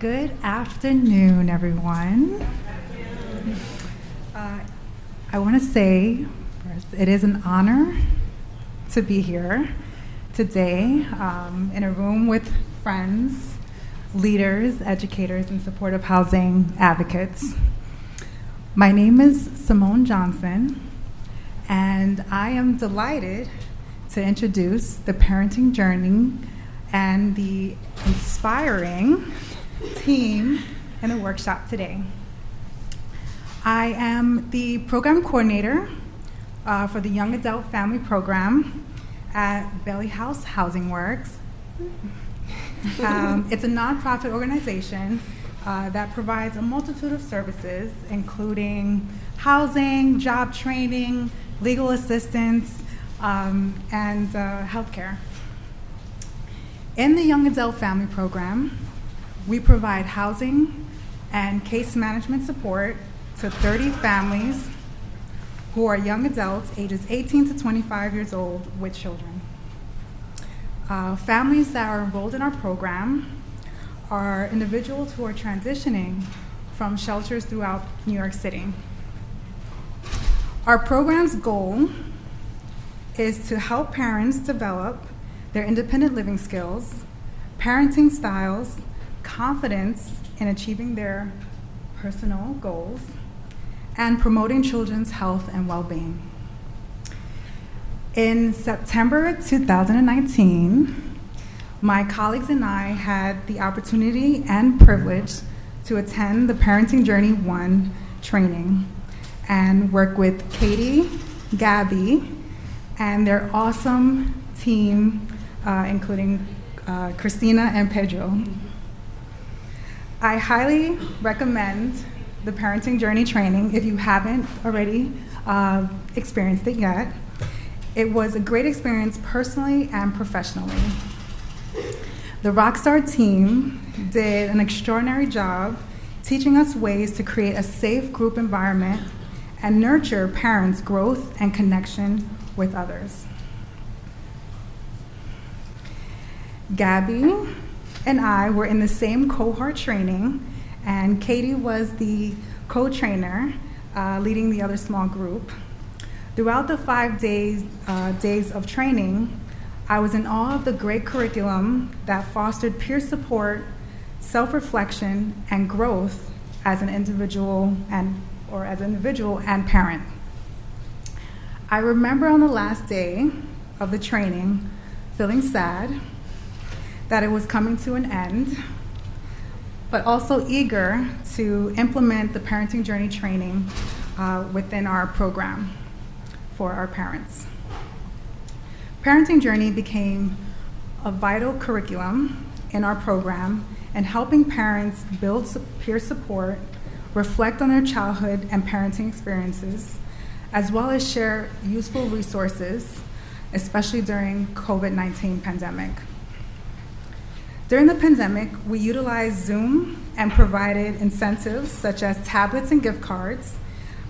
Good afternoon, everyone. I want to say first, it is an honor to be here today in a room with friends, leaders, educators, and supportive housing advocates. My name is Symone Johnson, and I am delighted to introduce the parenting journey and the inspiring team in the workshop today. I am the program coordinator for the Young Adult Family Program at Belly House Housing Works. It's a nonprofit organization that provides a multitude of services, including housing, job training, legal assistance, and healthcare. In the Young Adult Family Program, we provide housing and case management support to 30 families who are young adults ages 18 to 25 years old with children. Families that are enrolled in our program are individuals who are transitioning from shelters throughout New York City. Our program's goal is to help parents develop their independent living skills, parenting styles, confidence in achieving their personal goals, and promoting children's health and well-being. In September 2019, my colleagues and I had the opportunity and privilege to attend the Parenting Journey 1 training and work with Katie, Gabby, and their awesome team, including Christina and Pedro. I highly recommend the Parenting Journey training if you haven't already experienced it yet. It was a great experience personally and professionally. The Rockstar team did an extraordinary job teaching us ways to create a safe group environment and nurture parents' growth and connection with others. Gabby and I were in the same cohort training, and Katie was the co-trainer leading the other small group. Throughout the 5 days of training, I was in awe of the great curriculum that fostered peer support, self-reflection, and growth as an individual and parent. I remember on the last day of the training feeling sad that it was coming to an end, but also eager to implement the Parenting Journey training within our program for our parents. Parenting Journey became a vital curriculum in our program in helping parents build peer support, reflect on their childhood and parenting experiences, as well as share useful resources, especially during COVID-19 pandemic. During the pandemic, we utilized Zoom and provided incentives such as tablets and gift cards,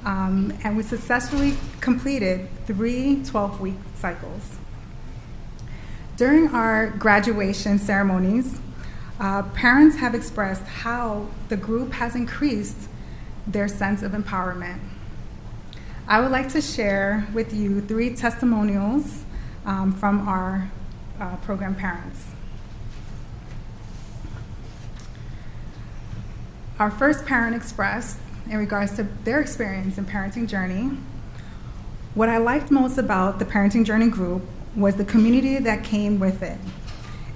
and we successfully completed 3 12-week cycles. During our graduation ceremonies, parents have expressed how the group has increased their sense of empowerment. I would like to share with you 3 testimonials from our program parents. Our first parent expressed, in regards to their experience in Parenting Journey, what I liked most about the Parenting Journey group was the community that came with it.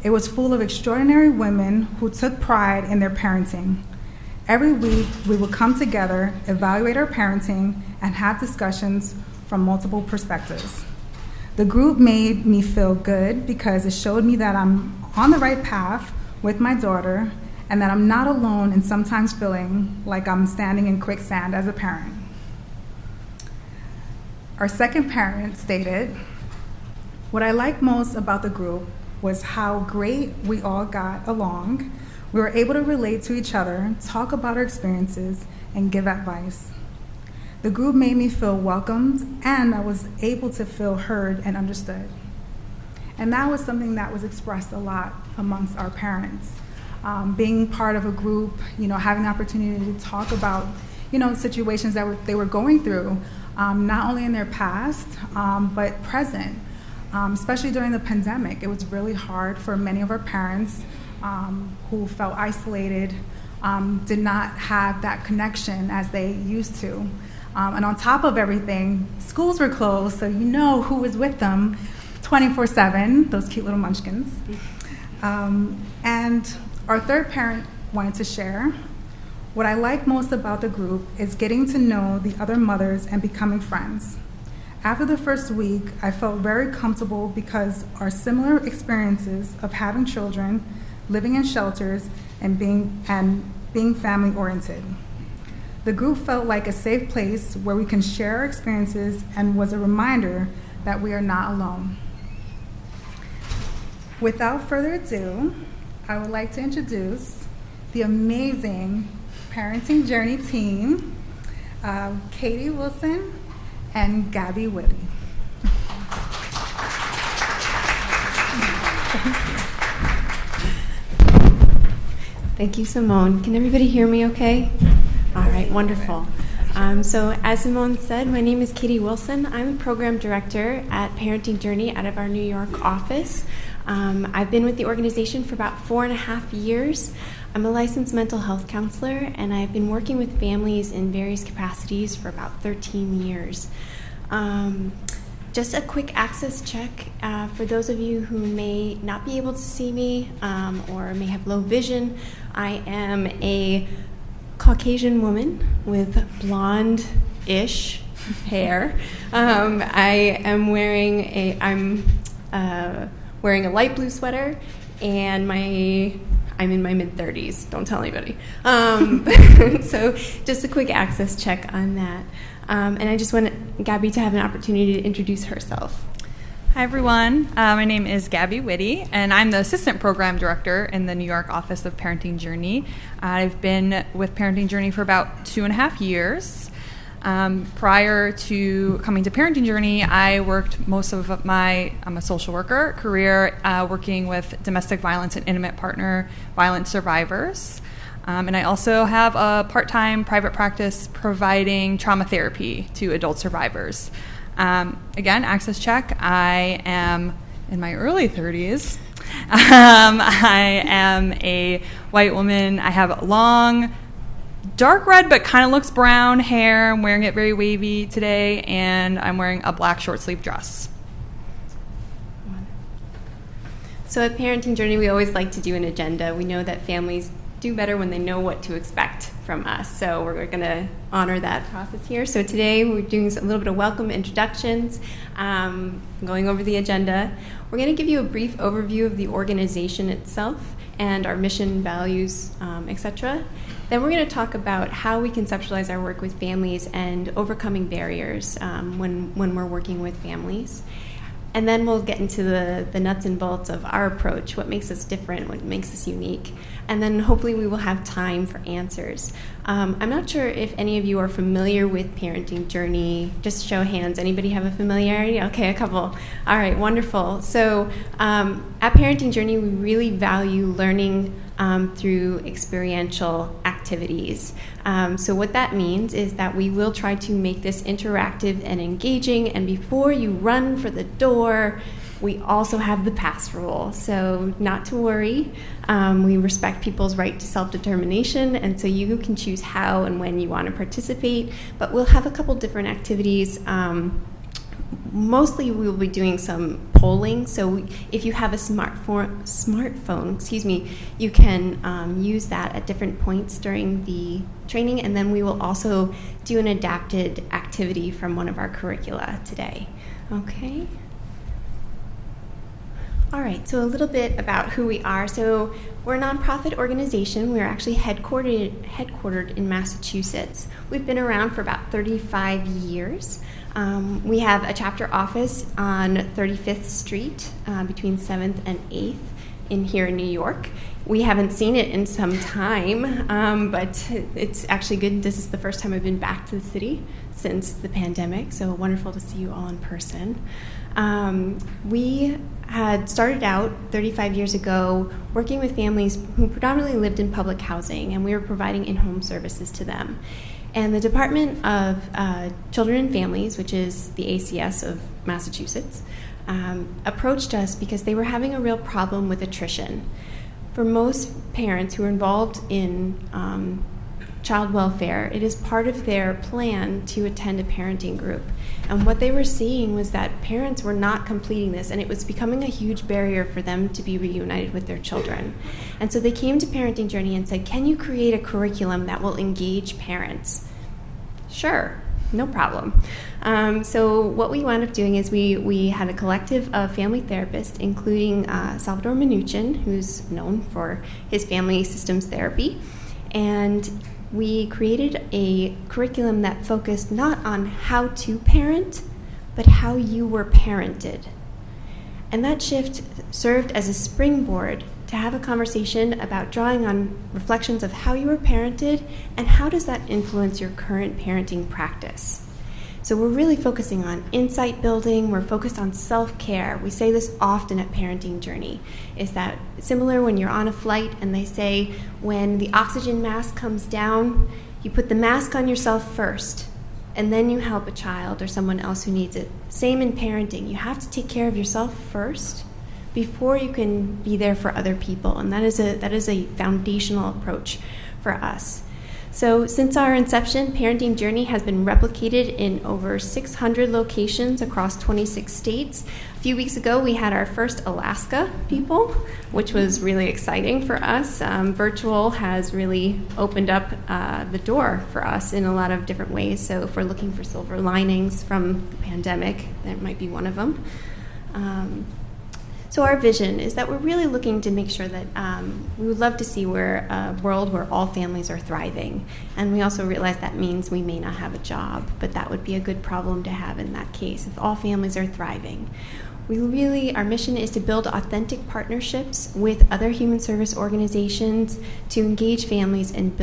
It was full of extraordinary women who took pride in their parenting. Every week, we would come together, evaluate our parenting, and have discussions from multiple perspectives. The group made me feel good because it showed me that I'm on the right path with my daughter and that I'm not alone in sometimes feeling like I'm standing in quicksand as a parent. Our second parent stated, "What I liked most about the group was how great we all got along. We were able to relate to each other, talk about our experiences, and give advice. The group made me feel welcomed, and I was able to feel heard and understood." And that was something that was expressed a lot amongst our parents. being part of a group, having the opportunity to talk about, situations that they were going through, not only in their past, but present. Especially during the pandemic, it was really hard for many of our parents who felt isolated, did not have that connection as they used to. And on top of everything, schools were closed, so who was with them 24/7, those cute little munchkins. And our third parent wanted to share, what I like most about the group is getting to know the other mothers and becoming friends. After the first week, I felt very comfortable because our similar experiences of having children, living in shelters, and being family-oriented. The group felt like a safe place where we can share our experiences and was a reminder that we are not alone. Without further ado, I would like to introduce the amazing Parenting Journey team, Katie Wilson and Gabby Witty. Thank you, Symone. Can everybody hear me okay? All right, wonderful. So as Symone said, my name is Katie Wilson. I'm a program director at Parenting Journey out of our New York office. I've been with the organization for about 4.5 years. I'm a licensed mental health counselor, and I've been working with families in various capacities for about 13 years. Just a quick access check for those of you who may not be able to see me or may have low vision. I am a Caucasian woman with blonde-ish hair. I'm wearing a light blue sweater, and I'm in my mid-30s. Don't tell anybody. So just a quick access check on that. And I just want Gabby to have an opportunity to introduce herself. Hi, everyone. My name is Gabby Witty, and I'm the Assistant Program Director in the New York office of Parenting Journey. I've been with Parenting Journey for about 2.5 years. Prior to coming to Parenting Journey, I worked most of I'm a social worker career working with domestic violence and intimate partner violence survivors. And I also have a part-time private practice providing trauma therapy to adult survivors. Again, access check. I am in my early 30s. I am a white woman. I have long, dark red, but kind of looks brown hair. I'm wearing it very wavy today, and I'm wearing a black short-sleeve dress. So at Parenting Journey, we always like to do an agenda. We know that families do better when they know what to expect from us. So we're going to honor that process here. So today we're doing a little bit of welcome introductions, going over the agenda. We're going to give you a brief overview of the organization itself and our mission, values, etc. Then we're going to talk about how we conceptualize our work with families and overcoming barriers when we're working with families. And then we'll get into the nuts and bolts of our approach, what makes us different, what makes us unique. And then hopefully we will have time for answers. I'm not sure if any of you are familiar with Parenting Journey. Just show of hands. Anybody have a familiarity? Okay, a couple. All right, wonderful. So at Parenting Journey, we really value learning through experiential activities. So what that means is that we will try to make this interactive and engaging, and before you run for the door, we also have the pass rule. So not to worry, we respect people's right to self-determination, and so you can choose how and when you want to participate, but we'll have a couple different activities. Mostly we will be doing some polling, so if you have a smartphone, you can use that at different points during the training, and then we will also do an adapted activity from one of our curricula today. Okay? All right, so a little bit about who we are. So we're a nonprofit organization. We're actually headquartered in Massachusetts. We've been around for about 35 years. We have a chapter office on 35th Street between 7th and 8th here in New York. We haven't seen it in some time, but it's actually good. This is the first time I've been back to the city since the pandemic, so wonderful to see you all in person. We had started out 35 years ago working with families who predominantly lived in public housing, and we were providing in-home services to them. And the Department of Children and Families, which is the ACS of Massachusetts, approached us because they were having a real problem with attrition. For most parents who are involved in child welfare, it is part of their plan to attend a parenting group. And what they were seeing was that parents were not completing this, and it was becoming a huge barrier for them to be reunited with their children. And so they came to Parenting Journey and said, can you create a curriculum that will engage parents? Sure, no problem. So what we wound up doing is we had a collective of family therapists, including Salvador Minuchin, who's known for his family systems therapy, and we created a curriculum that focused not on how to parent, but how you were parented. And that shift served as a springboard to have a conversation about drawing on reflections of how you were parented and how does that influence your current parenting practice. So we're really focusing on insight building, we're focused on self-care. We say this often at Parenting Journey, is that similar when you're on a flight and they say when the oxygen mask comes down, you put the mask on yourself first, and then you help a child or someone else who needs it. Same in parenting. You have to take care of yourself first before you can be there for other people, and that is a foundational approach for us. So since our inception, Parenting Journey has been replicated in over 600 locations across 26 states. A few weeks ago, we had our first Alaska people, which was really exciting for us. Virtual has really opened up the door for us in a lot of different ways. So if we're looking for silver linings from the pandemic, that might be one of them. So our vision is that we're really looking to make sure that we would love to see a world where all families are thriving. And we also realize that means we may not have a job, but that would be a good problem to have in that case, if all families are thriving. Our mission is to build authentic partnerships with other human service organizations to engage families and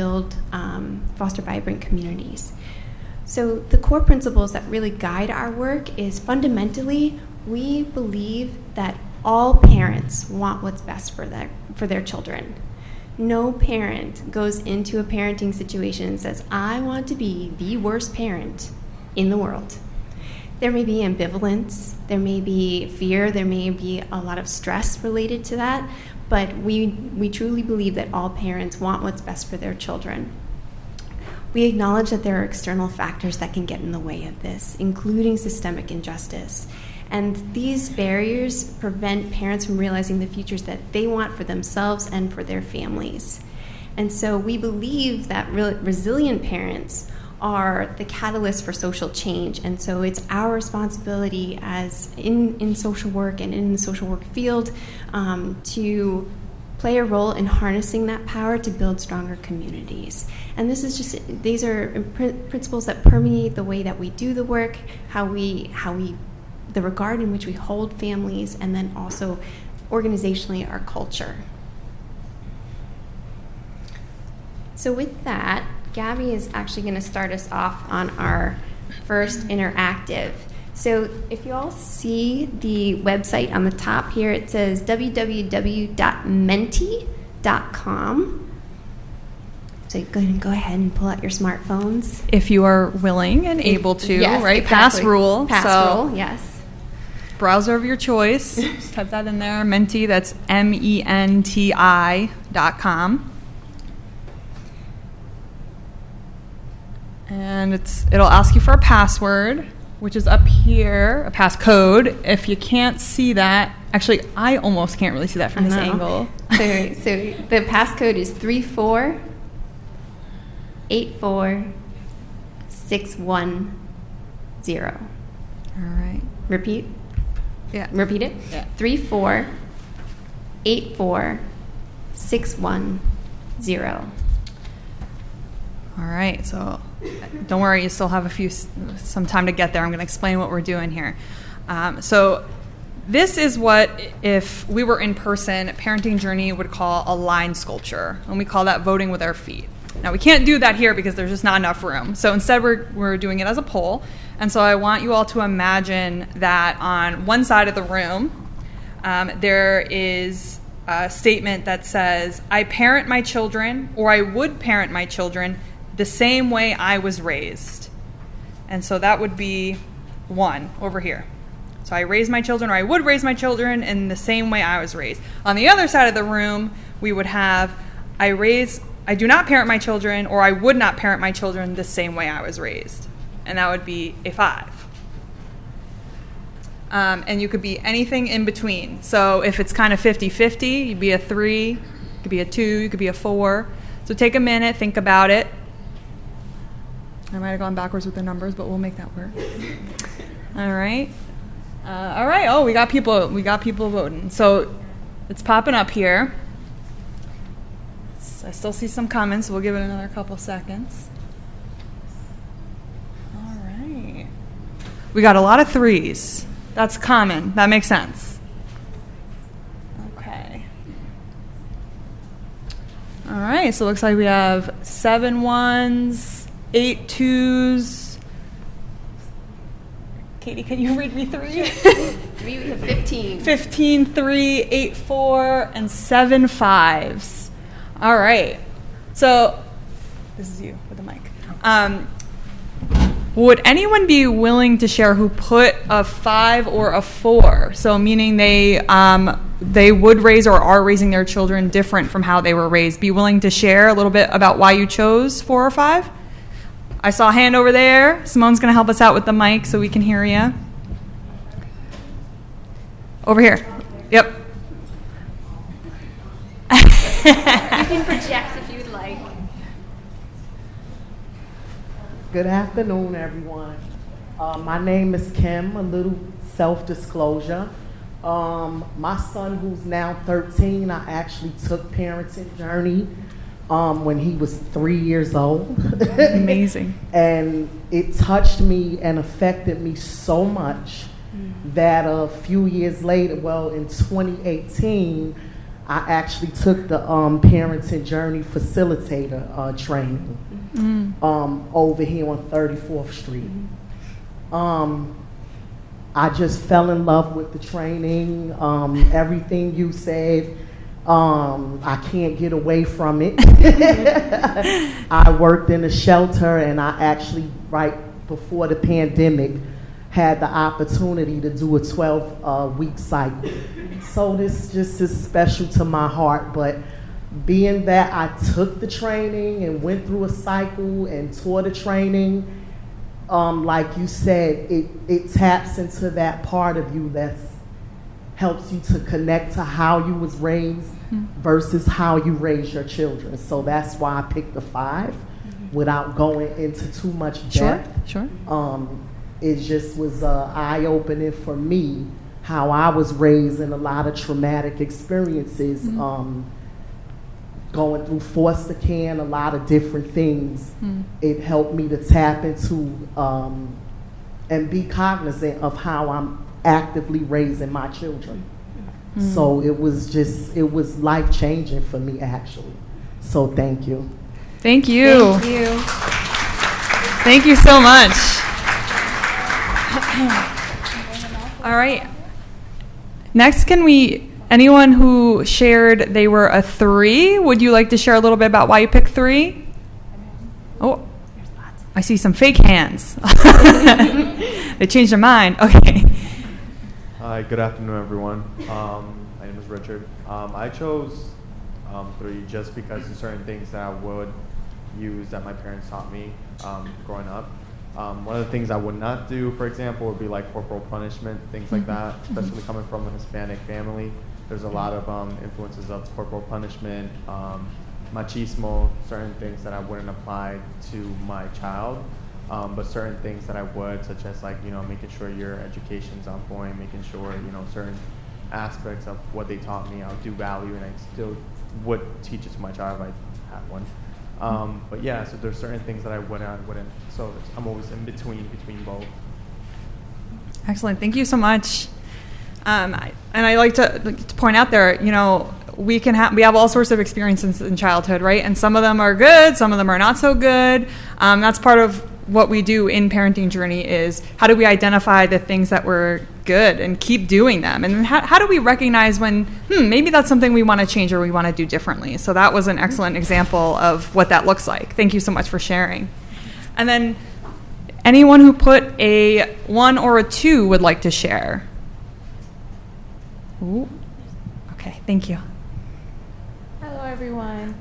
foster vibrant communities. So the core principles that really guide our work is fundamentally, we believe that all parents want what's best for their children. No parent goes into a parenting situation and says, I want to be the worst parent in the world. There may be ambivalence, there may be fear, there may be a lot of stress related to that, but we truly believe that all parents want what's best for their children. We acknowledge that there are external factors that can get in the way of this, including systemic injustice. And these barriers prevent parents from realizing the futures that they want for themselves and for their families. And so we believe that resilient parents are the catalyst for social change. And so it's our responsibility as in social work and in the social work field to play a role in harnessing that power to build stronger communities. And these are principles that permeate the way that we do the work, the regard in which we hold families, and then also organizationally our culture. So with that, Gabby is actually going to start us off on our first interactive. So if you all see the website on the top here, it says www.menti.com. So go ahead and pull out your smartphones. If you are willing and able to, yes, right? Exactly. Pass rule. Rule, yes. Browser of your choice. Just type that in there. Menti, that's MENTI.com. And it'll ask you for a password, which is up here, a passcode. If you can't see that, actually, I almost can't really see that from this angle. So the passcode is 3484610. All right. Repeat. Yeah. Repeat it. Yeah. 3484610. All right, so don't worry, you still have some time to get there. I'm going to explain what we're doing here. So this is what, if we were in person, Parenting Journey would call a line sculpture, and we call that voting with our feet. Now, we can't do that here because there's just not enough room. So instead, we're doing it as a poll. And so I want you all to imagine that on one side of the room, there is a statement that says, I parent my children, or I would parent my children the same way I was raised. And so that would be 1 over here. So I raise my children, or I would raise my children in the same way I was raised. On the other side of the room, we would have, I do not parent my children, or I would not parent my children the same way I was raised. And that would be a 5. And you could be anything in between. So if it's kind of 50-50, you'd be a 3, you could be a 2, you could be a 4. So take a minute, think about it. I might have gone backwards with the numbers, but we'll make that work. All right. All right. Oh, we got people voting. So it's popping up here. I still see some comments. We'll give it another couple seconds. All right. We got a lot of 3s. That's common. That makes sense. Okay. All right. So it looks like we have 7 1s, 8 2s. Katie, can you read me 3? 3, we have 15. 15 3, 8 4, and 7 5s. All right. So this is you with the mic. Would anyone be willing to share who put a 5 or a 4? So meaning they would raise or are raising their children different from how they were raised. Be willing to share a little bit about why you chose 4 or 5? I saw a hand over there. Symone's going to help us out with the mic so we can hear you. Over here. Yep. You can project if you'd like. Good afternoon, everyone. My name is Kim. A little self-disclosure. My son, who's now 13, I actually took Parenting Journey when he was 3 years old. Amazing. And it touched me and affected me so much that a few years later, well, in 2018, I actually took the Parenting Journey Facilitator training over here on 34th Street. I just fell in love with the training, everything you said. I can't get away from it. I worked in a shelter, and I actually, right before the pandemic, had the opportunity to do a 12-week cycle. So this just is special to my heart. But being that I took the training and went through a cycle and taught the training, like you said, it taps into that part of you that helps you to connect to how you was raised versus how you raise your children. So that's why I picked the 5 without going into too much depth. Sure. It just was eye-opening for me how I was raised in a lot of traumatic experiences, going through foster care and a lot of different things. It helped me to tap into and be cognizant of how I'm actively raising my children. So it was life-changing for me, actually. So thank you. Thank you. Thank you. Thank you so much. All right. Next, anyone who shared they were a 3, would you like to share a little bit about why you picked 3? Oh, I see some fake hands. They changed their mind. Okay. Hi, good afternoon, everyone. My name is Richard. I chose 3 just because of certain things that I would use that my parents taught me growing up. One of the things I would not do, for example, would be like corporal punishment, things like that, especially coming from a Hispanic family. There's a lot of influences of corporal punishment, machismo, certain things that I wouldn't apply to my child, but certain things that I would, such as like, making sure your education's on point, making sure, certain aspects of what they taught me I do value, and I still would teach it to my child if I had one. But yeah, so there's certain things that I wouldn't. So I'm always in between both. Excellent. Thank you so much. And I like to point out there, we have all sorts of experiences in childhood, right? And some of them are good, some of them are not so good. That's part of what we do in Parenting Journey is how do we identify the things that were good and keep doing them? And how do we recognize when, maybe that's something we want to change or we want to do differently? So that was an excellent example of what that looks like. Thank you so much for sharing. And then anyone who put a 1 or a 2 would like to share. Ooh. Okay, thank you. Hello, everyone.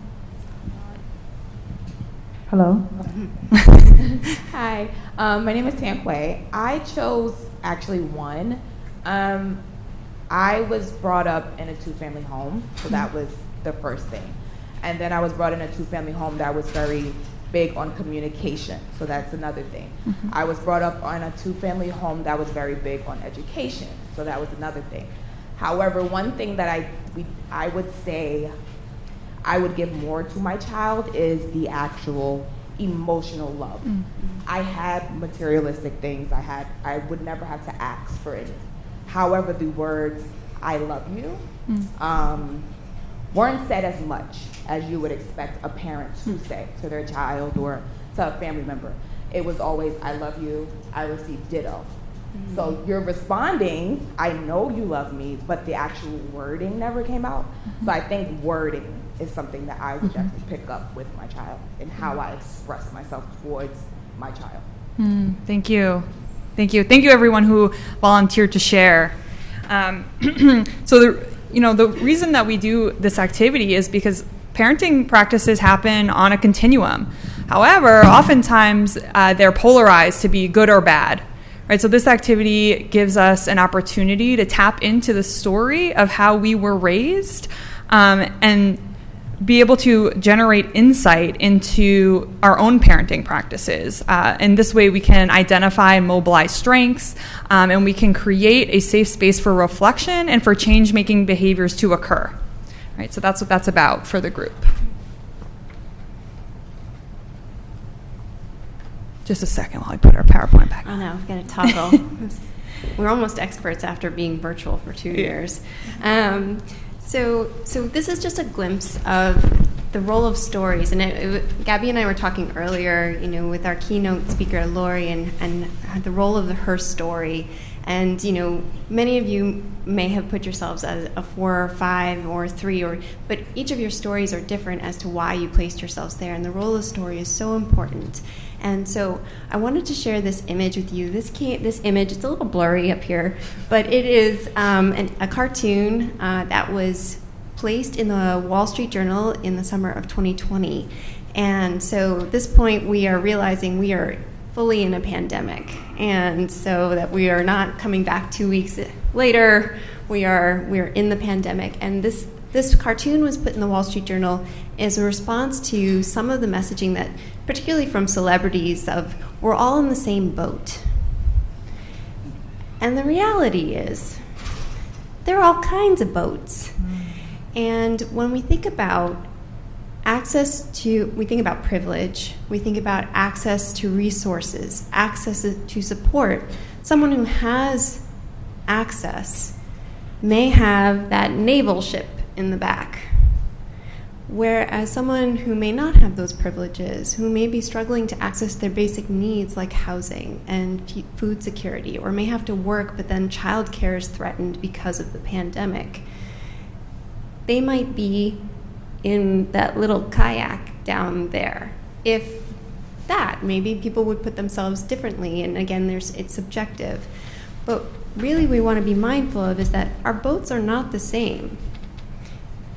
Hello. Hi, my name is Tanquay. I chose actually 1. I was brought up in a 2-family home, so that was the first thing. And then I was brought in a 2-family home that was very big on communication, so that's another thing. I was brought up in a 2-family home that was very big on education, so that was another thing. However, one thing that I would say I would give more to my child is the actual emotional love. I had materialistic things. I would never have to ask for any. However, the words "I love you" weren't said as much as you would expect a parent to say to their child or to a family member. It was always "I love you," I received ditto. So you're responding, I know you love me, but the actual wording never came out. So I think wording is something that I would definitely pick up with my child and how I express myself towards my child. Thank you. Thank you. Thank you, everyone who volunteered to share. So the reason that we do this activity is because parenting practices happen on a continuum. However, oftentimes they're polarized to be good or bad. Right, so this activity gives us an opportunity to tap into the story of how we were raised and be able to generate insight into our own parenting practices. And this way we can identify and mobilize strengths, and we can create a safe space for reflection and for change-making behaviors to occur. Right, so that's what that's about for the group. Just a second while I put our PowerPoint back. Oh no, we've got to toggle. We're almost experts after being virtual for 2 years. So this is just a glimpse of the role of stories. And Gabby and I were talking earlier, with our keynote speaker, Lori, and the role of her story. And, many of you may have put yourselves as a 4 or 5 or 3, but each of your stories are different as to why you placed yourselves there. And the role of story is so important. And so I wanted to share this image with you. This image, it's a little blurry up here, but it is a cartoon that was placed in the Wall Street Journal in the summer of 2020. And so at this point, we are realizing we are fully in a pandemic, and so that we are not coming back 2 weeks later. We are in the pandemic, and this cartoon was put in the Wall Street Journal as a response to some of the messaging that, particularly from celebrities, of we're all in the same boat. And the reality is, there are all kinds of boats. And when we think about we think about privilege, we think about access to resources, access to support. Someone who has access may have that naval ship in the back, whereas someone who may not have those privileges, who may be struggling to access their basic needs like housing and food security, or may have to work but then childcare is threatened because of the pandemic, they might be in that little kayak down there. If that, maybe people would put themselves differently, and again, it's subjective. But really we want to be mindful of is that our boats are not the same,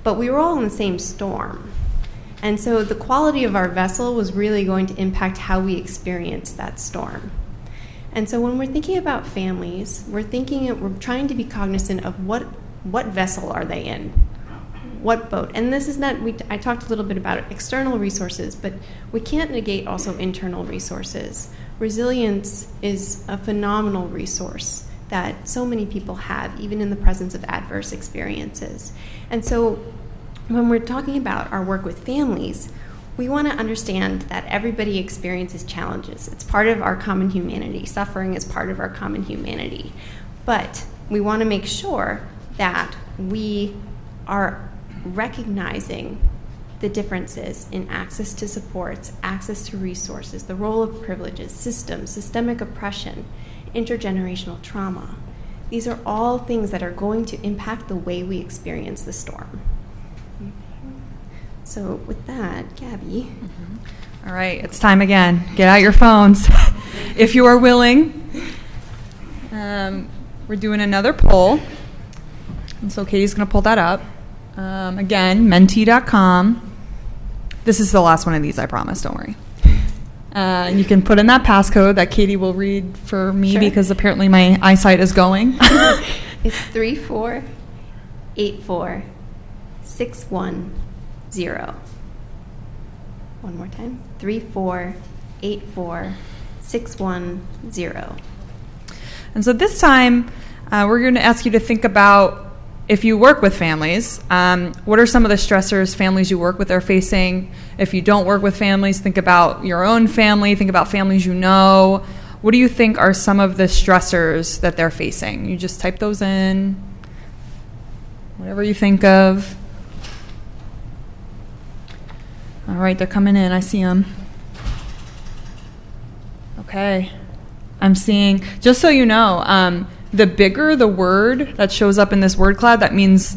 but we were all in the same storm. And so the quality of our vessel was really going to impact how we experience that storm. And so when we're thinking about families, we're trying to be cognizant of what vessel are they in? What boat? And this is not, I talked a little bit about external resources, but we can't negate also internal resources. Resilience is a phenomenal resource that so many people have, even in the presence of adverse experiences. And so when we're talking about our work with families, we want to understand that everybody experiences challenges. It's part of our common humanity. Suffering is part of our common humanity. But we want to make sure that we are recognizing the differences in access to supports, access to resources, the role of privileges, systems, systemic oppression, intergenerational trauma. These are all things that are going to impact the way we experience the storm. So with that, Gabby. All right, it's time again. Get out your phones if you are willing. We're doing another poll. And so Katie's going to pull that up. Again, mentee.com. This is the last one of these, I promise, don't worry. You can put in that passcode that Katie will read for me because apparently my eyesight is going. It's 3484610. One more time. 3484610. And so this time, we're going to ask you to think about, if you work with families, what are some of the stressors families you work with are facing? If you don't work with families, think about your own family, think about families you know. What do you think are some of the stressors that they're facing? You just type those in, whatever you think of. All right, they're coming in. I see them. Okay. I'm seeing, just so you know, the bigger the word that shows up in this word cloud, that means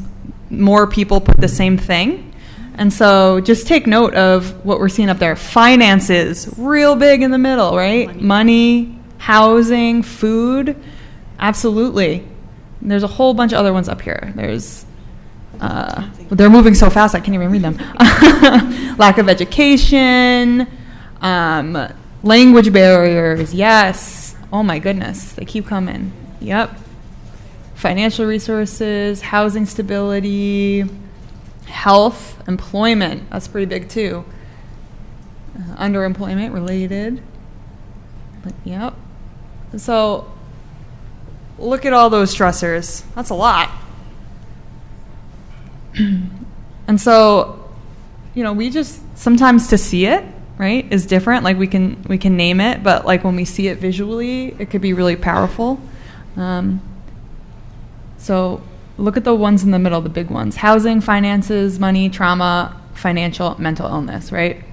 more people put the same thing. And so just take note of what we're seeing up there. Finances, real big in the middle, right? Money, housing, food, absolutely. There's a whole bunch of other ones up here. There's, they're moving so fast I can't even read them. Lack of education, language barriers, yes. Oh my goodness, they keep coming. Yep. Financial resources, housing stability, health, employment. That's pretty big too. Underemployment related. But, yep. So look at all those stressors. That's a lot. And so, you know, we just sometimes to see it, right, is different. Like we can name it, but like when we see it visually, it could be really powerful. So look at the ones in the middle, the big ones. Housing, finances, money, trauma, financial, mental illness, right?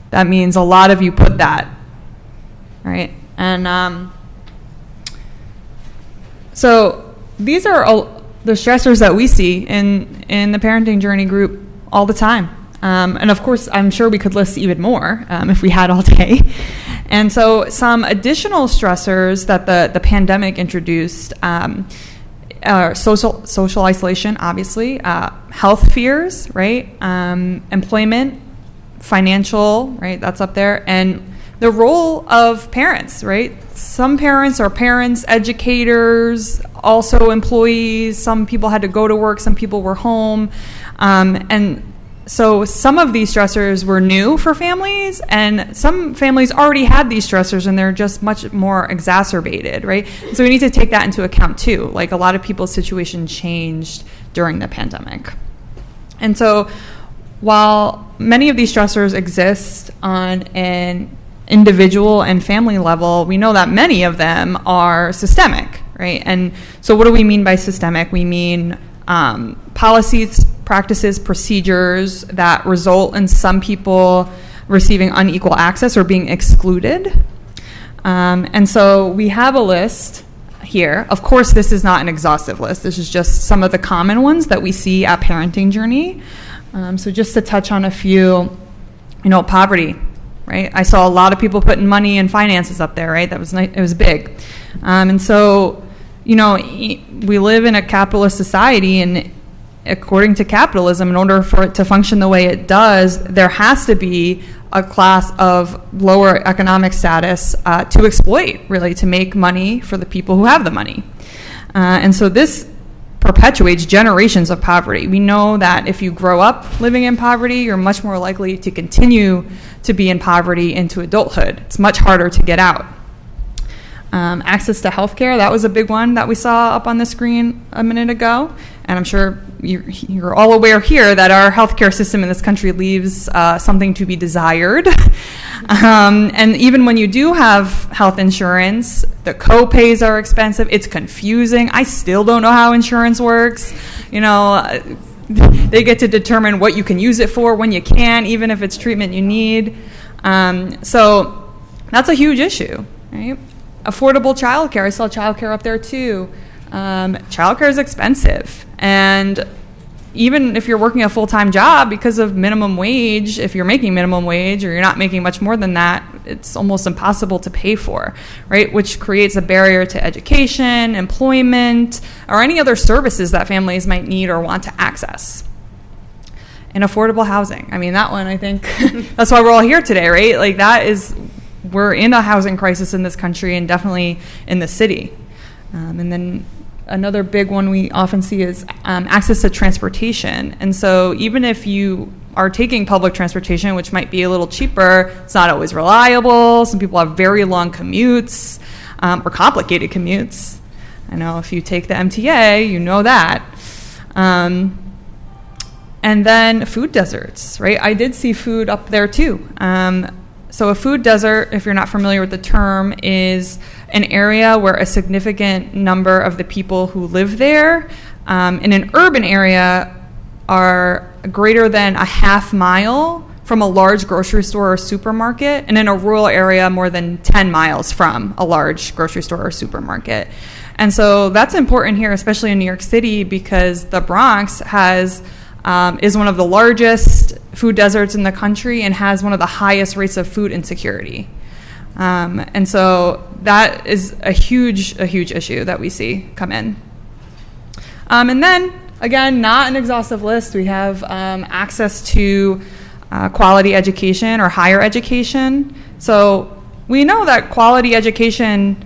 That means a lot of you put that, right? And so these are the stressors that we see in the parenting journey group all the time. And of course, I'm sure we could list even more if we had all day. And so some additional stressors that the pandemic introduced are social isolation, obviously, health fears, right? Employment, financial, right? That's up there. And the role of parents, right? Some parents are parents, educators, also employees. Some people had to go to work. Some people were home. And so some of these stressors were new for families, and some families already had these stressors, and they're just much more exacerbated, right? So we need to take that into account too. Like a lot of people's situation changed during the pandemic. And so while many of these stressors exist on an individual and family level, we know that many of them are systemic, right? And so what do we mean by systemic? We mean policies, practices, procedures that result in some people receiving unequal access or being excluded. And so we have a list here. Of course, this is not an exhaustive list. This is just some of the common ones that we see at Parenting Journey. So just to touch on a few, poverty, right? I saw a lot of people putting money and finances up there, right? That was nice. It was big. And so, we live in a capitalist society, and according to capitalism, in order for it to function the way it does, there has to be a class of lower economic status to exploit, really, to make money for the people who have the money. And so this perpetuates generations of poverty. We know that if you grow up living in poverty, you're much more likely to continue to be in poverty into adulthood. It's much harder to get out. Access to healthcare, that was a big one that we saw up on the screen a minute ago. And I'm sure you're all aware here that our healthcare system in this country leaves something to be desired. And even when you do have health insurance, the co-pays are expensive. It's confusing. I still don't know how insurance works. They get to determine what you can use it for, when you can, even if it's treatment you need. So that's a huge issue, right? Affordable childcare. I saw childcare up there too. Childcare is expensive, and even if you're working a full-time job, because of minimum wage, if you're making minimum wage or you're not making much more than that, it's almost impossible to pay for, right? Which creates a barrier to education, employment, or any other services that families might need or want to access. And affordable housing. I mean, that one, I think, that's why we're all here today, right? Like, we're in a housing crisis in this country and definitely in the city. And then another big one we often see is access to transportation. And so even if you are taking public transportation, which might be a little cheaper, it's not always reliable. Some people have very long commutes or complicated commutes. I know if you take the MTA, you know that. And then food deserts, right? I did see food up there too. So a food desert, if you're not familiar with the term, is an area where a significant number of the people who live there in an urban area are greater than a half mile from a large grocery store or supermarket, and in a rural area more than 10 miles from a large grocery store or supermarket. And so that's important here, especially in New York City, because the Bronx is one of the largest food deserts in the country and has one of the highest rates of food insecurity. And so that is a huge issue that we see come in. And then, again, not an exhaustive list. We have access to quality education or higher education. So we know that quality education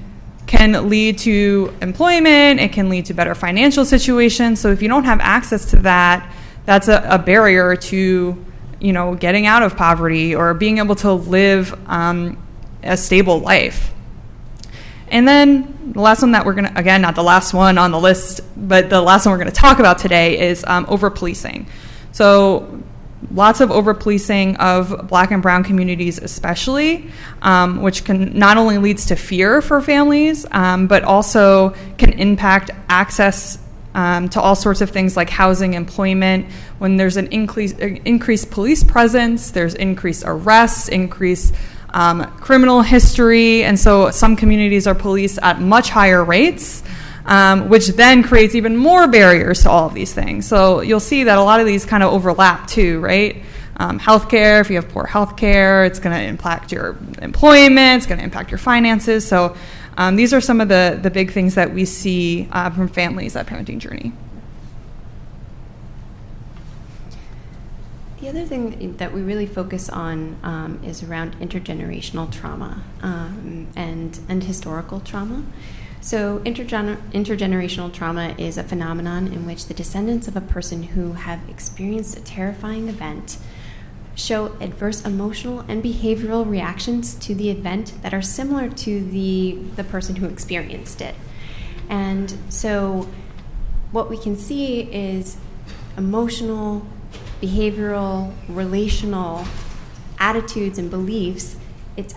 can lead to employment. It can lead to better financial situations. So if you don't have access to that, that's a barrier to, getting out of poverty or being able to live a stable life. And then the last one that we're going to, again, not the last one on the list, but the last one we're going to talk about today is over-policing. So lots of over-policing of Black and brown communities especially, which can not only leads to fear for families, but also can impact access to all sorts of things like housing, employment. When there's an increased police presence, there's increased arrests, increased criminal history, and so some communities are policed at much higher rates, which then creates even more barriers to all of these things. So you'll see that a lot of these kind of overlap too, right? Healthcare, if you have poor healthcare, it's going to impact your employment, it's going to impact your finances. So these are some of the big things that we see from families at Parenting Journey. The other thing that we really focus on is around intergenerational trauma and historical trauma. So intergenerational trauma is a phenomenon in which the descendants of a person who have experienced a terrifying event show adverse emotional and behavioral reactions to the event that are similar to the person who experienced it. And so what we can see is emotional, behavioral, relational attitudes and beliefs. It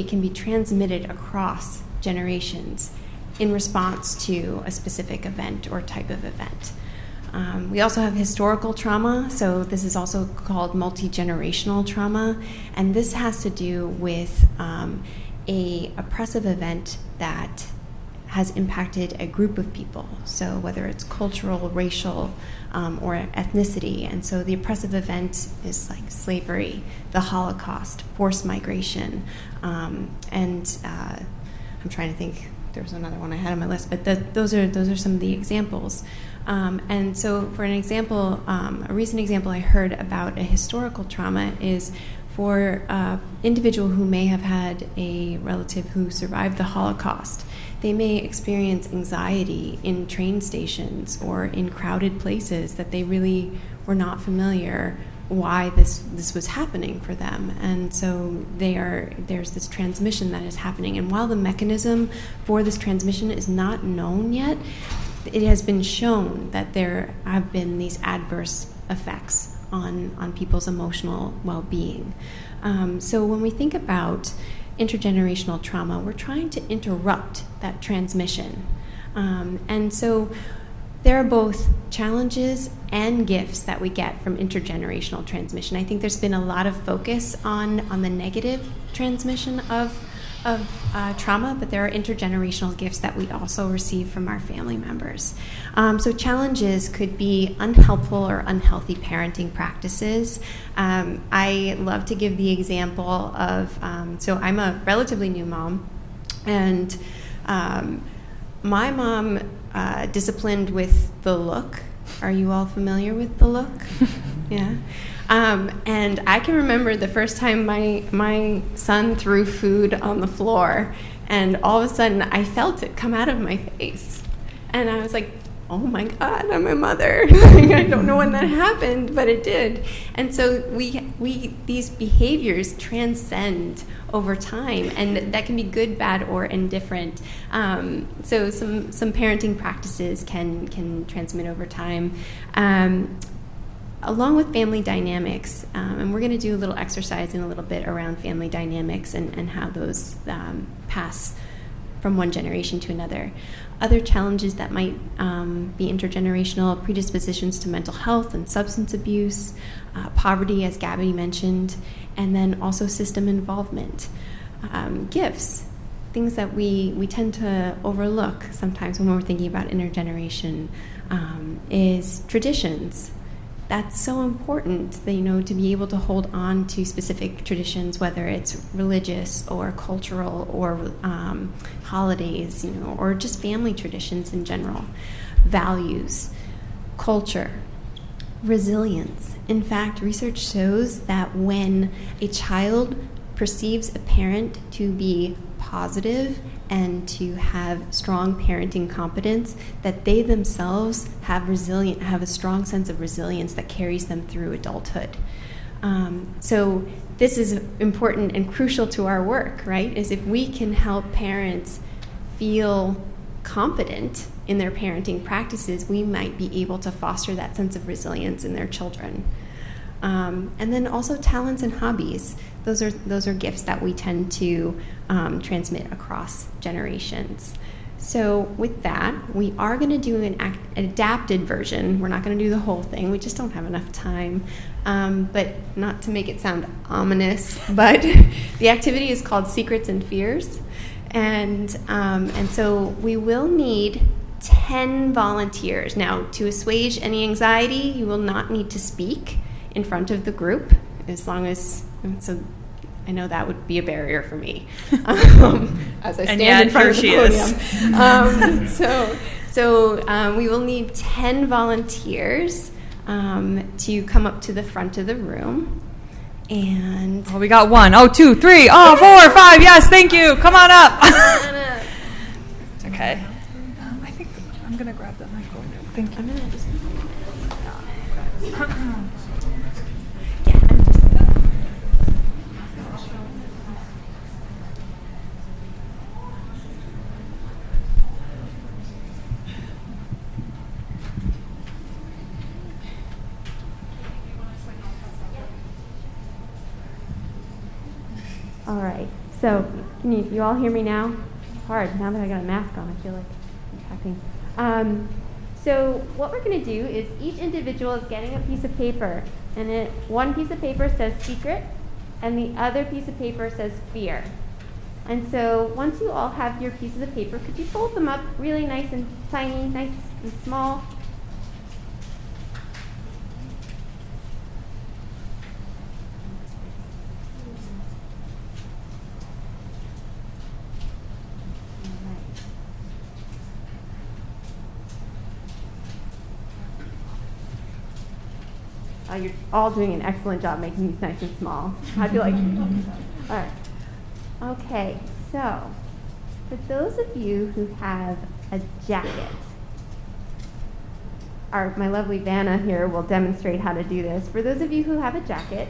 can be transmitted across generations in response to a specific event or type of event. We also have historical trauma, so this is also called multi-generational trauma, and this has to do with a oppressive event that has impacted a group of people, so whether it's cultural, racial, or ethnicity. And so the oppressive event is like slavery, the Holocaust, forced migration, and I'm trying to think, there was another one I had on my list, but those are some of the examples. And so for an example, a recent example I heard about a historical trauma is for an individual who may have had a relative who survived the Holocaust. They may experience anxiety in train stations or in crowded places that they really were not familiar why this was happening for them. And so there's this transmission that is happening. And while the mechanism for this transmission is not known yet, it has been shown that there have been these adverse effects on people's emotional well-being. So when we think about intergenerational trauma, we're trying to interrupt that transmission. And so there are both challenges and gifts that we get from intergenerational transmission. I think there's been a lot of focus on the negative transmission of trauma, but there are intergenerational gifts that we also receive from our family members. So challenges could be unhelpful or unhealthy parenting practices. I love to give the example of, so I'm a relatively new mom, and my mom disciplined with the look. Are you all familiar with the look? Yeah. And I can remember the first time my son threw food on the floor, and all of a sudden I felt it come out of my face. And I was like, oh my God, I'm a mother. I don't know when that happened, but it did. And so these behaviors transcend over time, and that can be good, bad, or indifferent. So some parenting practices can transmit over time. Along with family dynamics, and we're going to do a little exercise in a little bit around family dynamics and how those pass from one generation to another. Other challenges that might be intergenerational: predispositions to mental health and substance abuse, poverty, as Gabby mentioned, and then also system involvement. Gifts, things that we tend to overlook sometimes when we're thinking about intergeneration, is traditions. That's so important, to be able to hold on to specific traditions, whether it's religious or cultural or holidays, or just family traditions in general. Values, culture, resilience. In fact, research shows that when a child perceives a parent to be positive and to have strong parenting competence, that they themselves have a strong sense of resilience that carries them through adulthood. So this is important and crucial to our work, right? Is if we can help parents feel competent in their parenting practices, we might be able to foster that sense of resilience in their children. And then also talents and hobbies. Those are gifts that we tend to transmit across generations. So with that, we are going to do an adapted version. We're not going to do the whole thing. We just don't have enough time. But not to make it sound ominous, but the activity is called Secrets and Fears. And so we will need 10 volunteers. Now, to assuage any anxiety, you will not need to speak in front of the group, as long as, so I know that would be a barrier for me as I stand in front of the podium. So we will need 10 volunteers to come up to the front of the room. And we got 1, 2, 3, 4, 5. Yes, thank you. Come on up. Okay. I think I'm gonna grab the mic. Thank you. I'm gonna just. All right, so can you all hear me now? It's hard, now that I got a mask on, I feel like I'm talking. So what we're going to do is each individual is getting a piece of paper, and one piece of paper says secret, and the other piece of paper says fear. And so once you all have your pieces of paper, could you fold them up really nice and tiny, nice and small? You're all doing an excellent job making these nice and small. I feel like, all right. Okay, so for those of you who have a jacket, my lovely Vanna here will demonstrate how to do this. For those of you who have a jacket,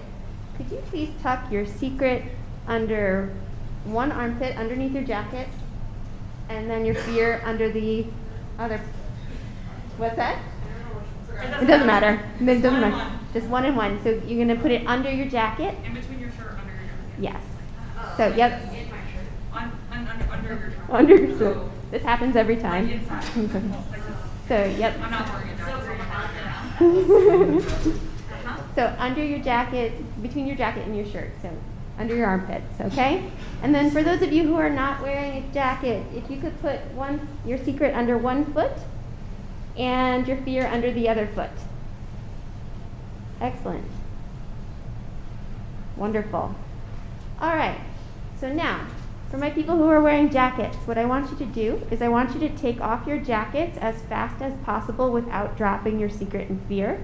could you please tuck your secret under one armpit underneath your jacket, and then your fear under the other. What's that? It doesn't matter. It doesn't matter. Just one and one. So you're going to put it under your jacket. In between your shirt, under your jacket. Yes. So, yep. In my shirt. Under your jacket. Under your shirt. This happens every time. Inside. So, yep. I'm not wearing a jacket. So under your jacket, between your jacket and your shirt, so under your armpits, okay? And then for those of you who are not wearing a jacket, if you could put your secret under one foot and your fear under the other foot. Excellent. Wonderful. All right, so now, for my people who are wearing jackets, what I want you to do is I want you to take off your jackets as fast as possible without dropping your secret and fear.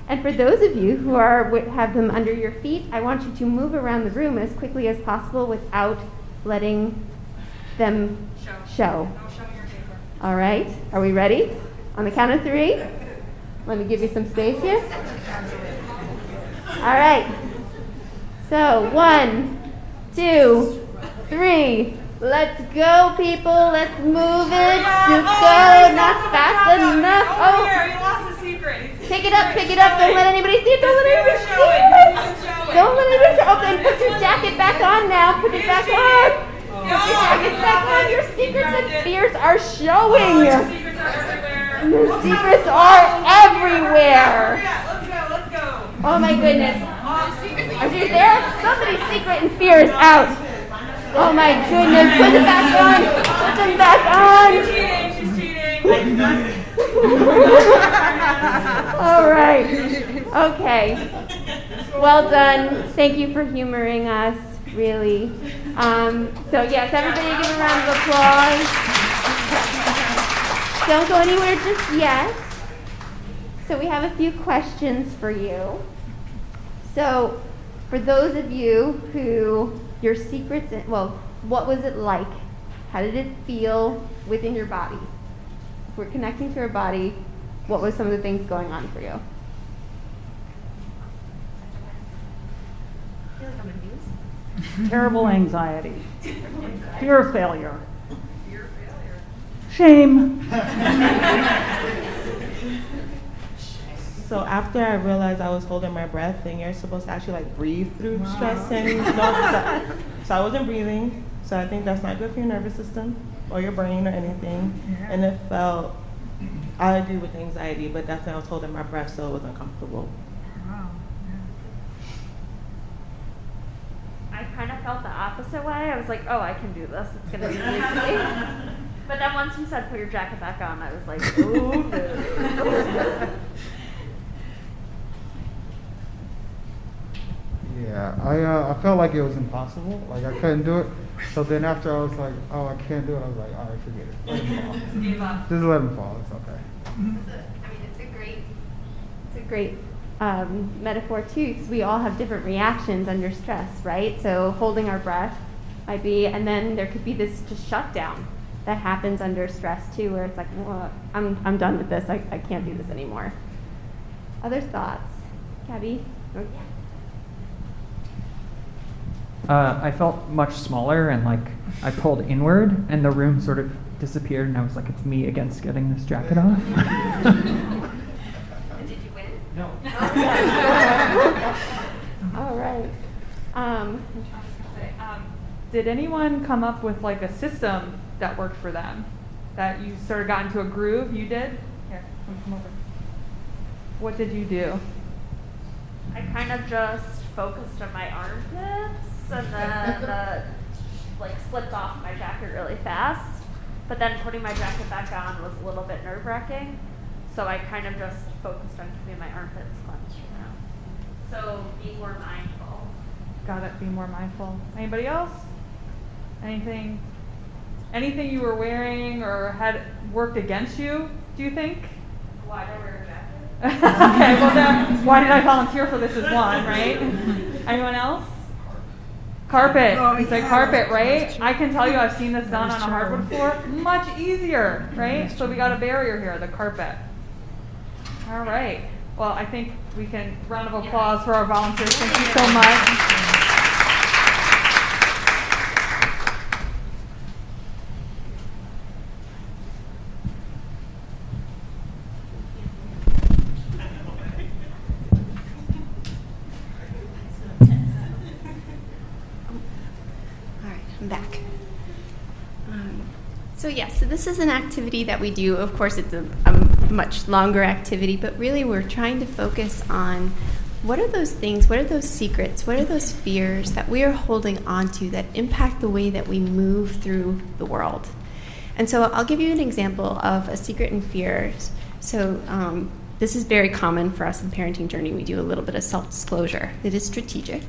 And for those of you who have them under your feet, I want you to move around the room as quickly as possible without letting them show. All right, are we ready? On the count of 3. Let me give you some space here. All right. So 1, 2, 3. Let's go, people. Let's move it. Just go. Not fast enough. Oh, you lost the secret. pick it up. Don't let anybody see it. Don't let anybody see it. Don't let anybody see it. Oh, then put your jacket back on now. Put it back on. Put your jacket back on. Your secrets and fears are showing. Your secrets are everywhere. Your secrets are everywhere. Let's go. Oh my goodness. Are you there? Somebody's secret and fear is out. Oh my goodness. Put it back on. Put them back on. She's cheating. All right. Okay. Well done. Thank you for humoring us, really. So yes, everybody give a round of applause. Don't go anywhere just yet. So we have a few questions for you. So for those of you who your secrets, what was it like? How did it feel within your body? If we're connecting to our body, what was some of the things going on for you? I feel like I'm abused. Terrible anxiety. Fear of failure. Shame. So after I realized I was holding my breath, and you're supposed to actually breathe through stress and so I wasn't breathing. So I think that's not good for your nervous system or your brain or anything. Yeah. And it felt, I agree with anxiety, but definitely I was holding my breath, so it was uncomfortable. Wow. I kind of felt the opposite way. I was like, oh, I can do this. It's going to be easy. But then once you said put your jacket back on, I was like, oh, no. Yeah, I felt like it was impossible. Like I couldn't do it. So then after I was like, oh, I can't do it. I was like, all right, forget it. Let him fall. Just let him fall. It's okay. It's a great metaphor too, because we all have different reactions under stress, right? So holding our breath might be, and then there could be this just shutdown that happens under stress too, where it's like, well, I'm done with this. I can't do this anymore. Other thoughts, Gabby? I felt much smaller, and like I pulled inward, and the room sort of disappeared, and I was like, it's me against getting this jacket off. Did you win? No. All right. Did anyone come up with like a system that worked for them? That you sort of got into a groove? You did? Here, come over. What did you do? I kind of just focused on my armpits and then slipped off my jacket really fast. But then putting my jacket back on was a little bit nerve-wracking. So I kind of just focused on keeping my armpits clenched for now. So be more mindful. Got it, be more mindful. Anybody else? Anything you were wearing or had worked against you, do you think? Why did I wear a jacket? Okay, well then, why did I volunteer for this as one, right? Anyone else? Carpet. You said carpet, right? I can tell you I've seen this done on a hardwood floor. Much easier, right? So we got a barrier here, the carpet. All right. Well, I think we can round of applause for our volunteers. Thank you so much. I'm back. So this is an activity that we do. Of course, it's a much longer activity, but really we're trying to focus on what are those things, what are those secrets, what are those fears that we are holding on to that impact the way that we move through the world. And so I'll give you an example of a secret and fear. So this is very common for us in Parenting Journey. We do a little bit of self-disclosure. It is strategic.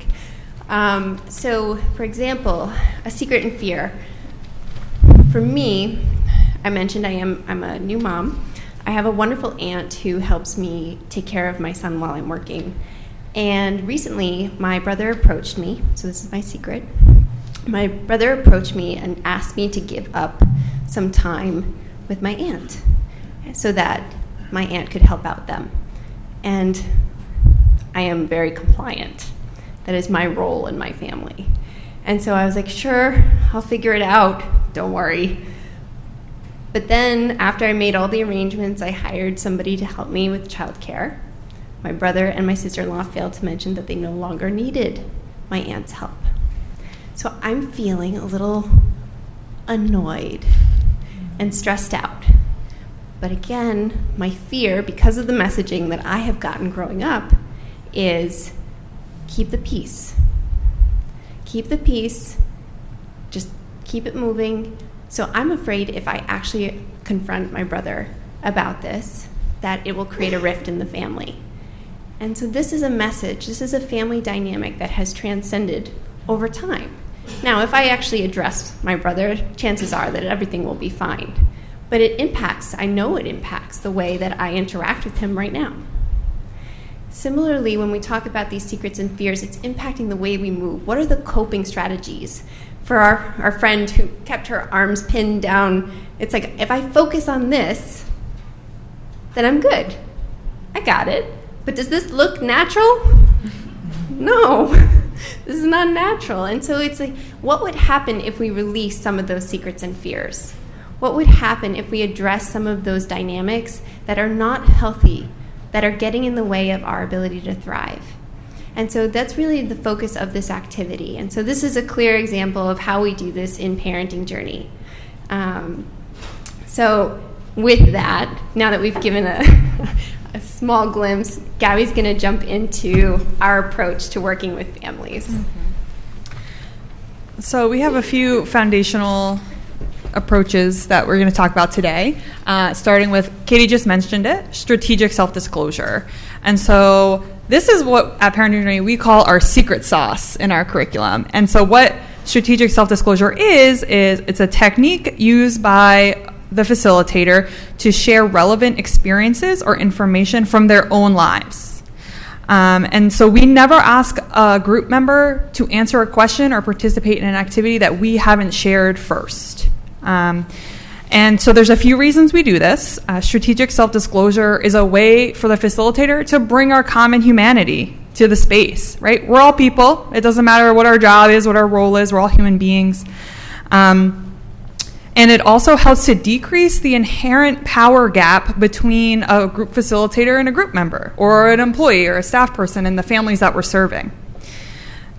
So, for example, a secret and fear. For me, I mentioned I'm a new mom. I have a wonderful aunt who helps me take care of my son while I'm working. And recently, my brother approached me. So this is my secret. My brother approached me and asked me to give up some time with my aunt so that my aunt could help out them. And I am very compliant. That is my role in my family. And so I was like, sure, I'll figure it out. Don't worry. But then after I made all the arrangements, I hired somebody to help me with childcare. My brother and my sister-in-law failed to mention that they no longer needed my aunt's help. So I'm feeling a little annoyed and stressed out. But again, my fear, because of the messaging that I have gotten growing up, is keep the peace. Keep the peace. Just keep it moving. So I'm afraid if I actually confront my brother about this, that it will create a rift in the family. And so this is a message. This is a family dynamic that has transcended over time. Now, if I actually address my brother, chances are that everything will be fine. But I know it impacts the way that I interact with him right now. Similarly, when we talk about these secrets and fears, it's impacting the way we move. What are the coping strategies? For our friend who kept her arms pinned down, it's like, if I focus on this, then I'm good. I got it. But does this look natural? No, this is not natural. And so it's like, what would happen if we release some of those secrets and fears? What would happen if we address some of those dynamics that are not healthy, that are getting in the way of our ability to thrive? And so that's really the focus of this activity. And so this is a clear example of how we do this in Parenting Journey. So with that, now that we've given a small glimpse, Gabby's going to jump into our approach to working with families. Mm-hmm. So we have a few foundational approaches that we're going to talk about today, starting with, Katie just mentioned it, strategic self-disclosure. And so this is what at Parenting Journey we call our secret sauce in our curriculum. And so what strategic self-disclosure is it's a technique used by the facilitator to share relevant experiences or information from their own lives. And so we never ask a group member to answer a question or participate in an activity that we haven't shared first. And so there's a few reasons we do this. Strategic self-disclosure is a way for the facilitator to bring our common humanity to the space, right? We're all people. It doesn't matter what our job is, what our role is. We're all human beings. And it also helps to decrease the inherent power gap between a group facilitator and a group member or an employee or a staff person in the families that we're serving.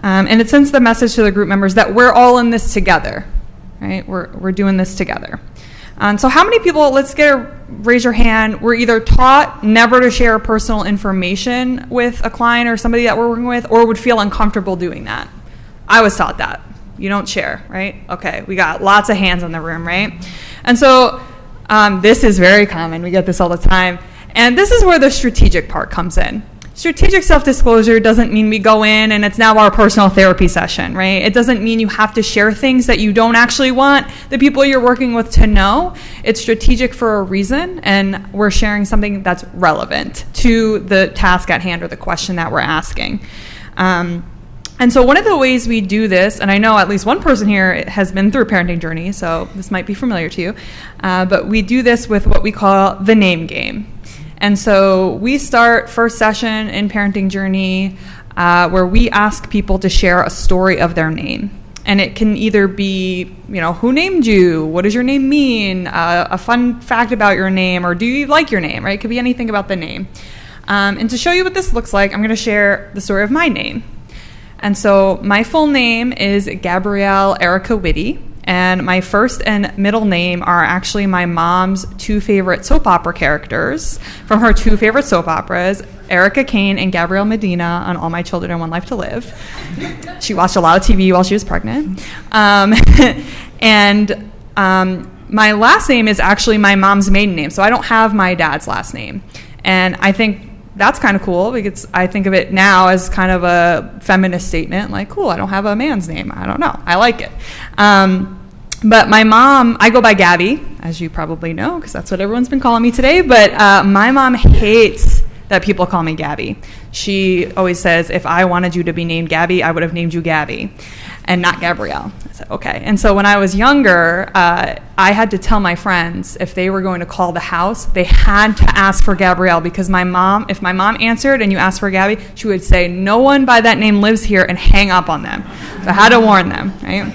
And it sends the message to the group members that we're all in this together, right? We're doing this together. So how many people, raise your hand, were either taught never to share personal information with a client or somebody that we're working with, or would feel uncomfortable doing that? I was taught that. You don't share, right? Okay, we got lots of hands in the room, right? And so this is very common. We get this all the time. And this is where the strategic part comes in. Strategic self-disclosure doesn't mean we go in and it's now our personal therapy session, right? It doesn't mean you have to share things that you don't actually want the people you're working with to know. It's strategic for a reason, and we're sharing something that's relevant to the task at hand or the question that we're asking. And so one of the ways we do this, and I know at least one person here has been through Parenting Journey, so this might be familiar to you, but we do this with what we call the name game. And so we start first session in Parenting Journey where we ask people to share a story of their name. And it can either be, who named you? What does your name mean? A fun fact about your name, or do you like your name, right? It could be anything about the name. And to show you what this looks like, I'm going to share the story of my name. And so my full name is Gabrielle Erica Witty. And my first and middle name are actually my mom's two favorite soap opera characters from her two favorite soap operas, Erica Kane and Gabrielle Medina on All My Children and One Life to Live. She watched a lot of TV while she was pregnant. And my last name is actually my mom's maiden name, so I don't have my dad's last name. And I think that's kind of cool because I think of it now as kind of a feminist statement, like, cool, I don't have a man's name. I don't know. I like it. But my mom, I go by Gabby, as you probably know, because that's what everyone's been calling me today. But my mom hates that people call me Gabby. She always says, if I wanted you to be named Gabby, I would have named you Gabby and not Gabrielle. I said, okay. And so when I was younger, I had to tell my friends if they were going to call the house, they had to ask for Gabrielle, because if my mom answered and you asked for Gabby, she would say, no one by that name lives here, and hang up on them. So I had to warn them, right?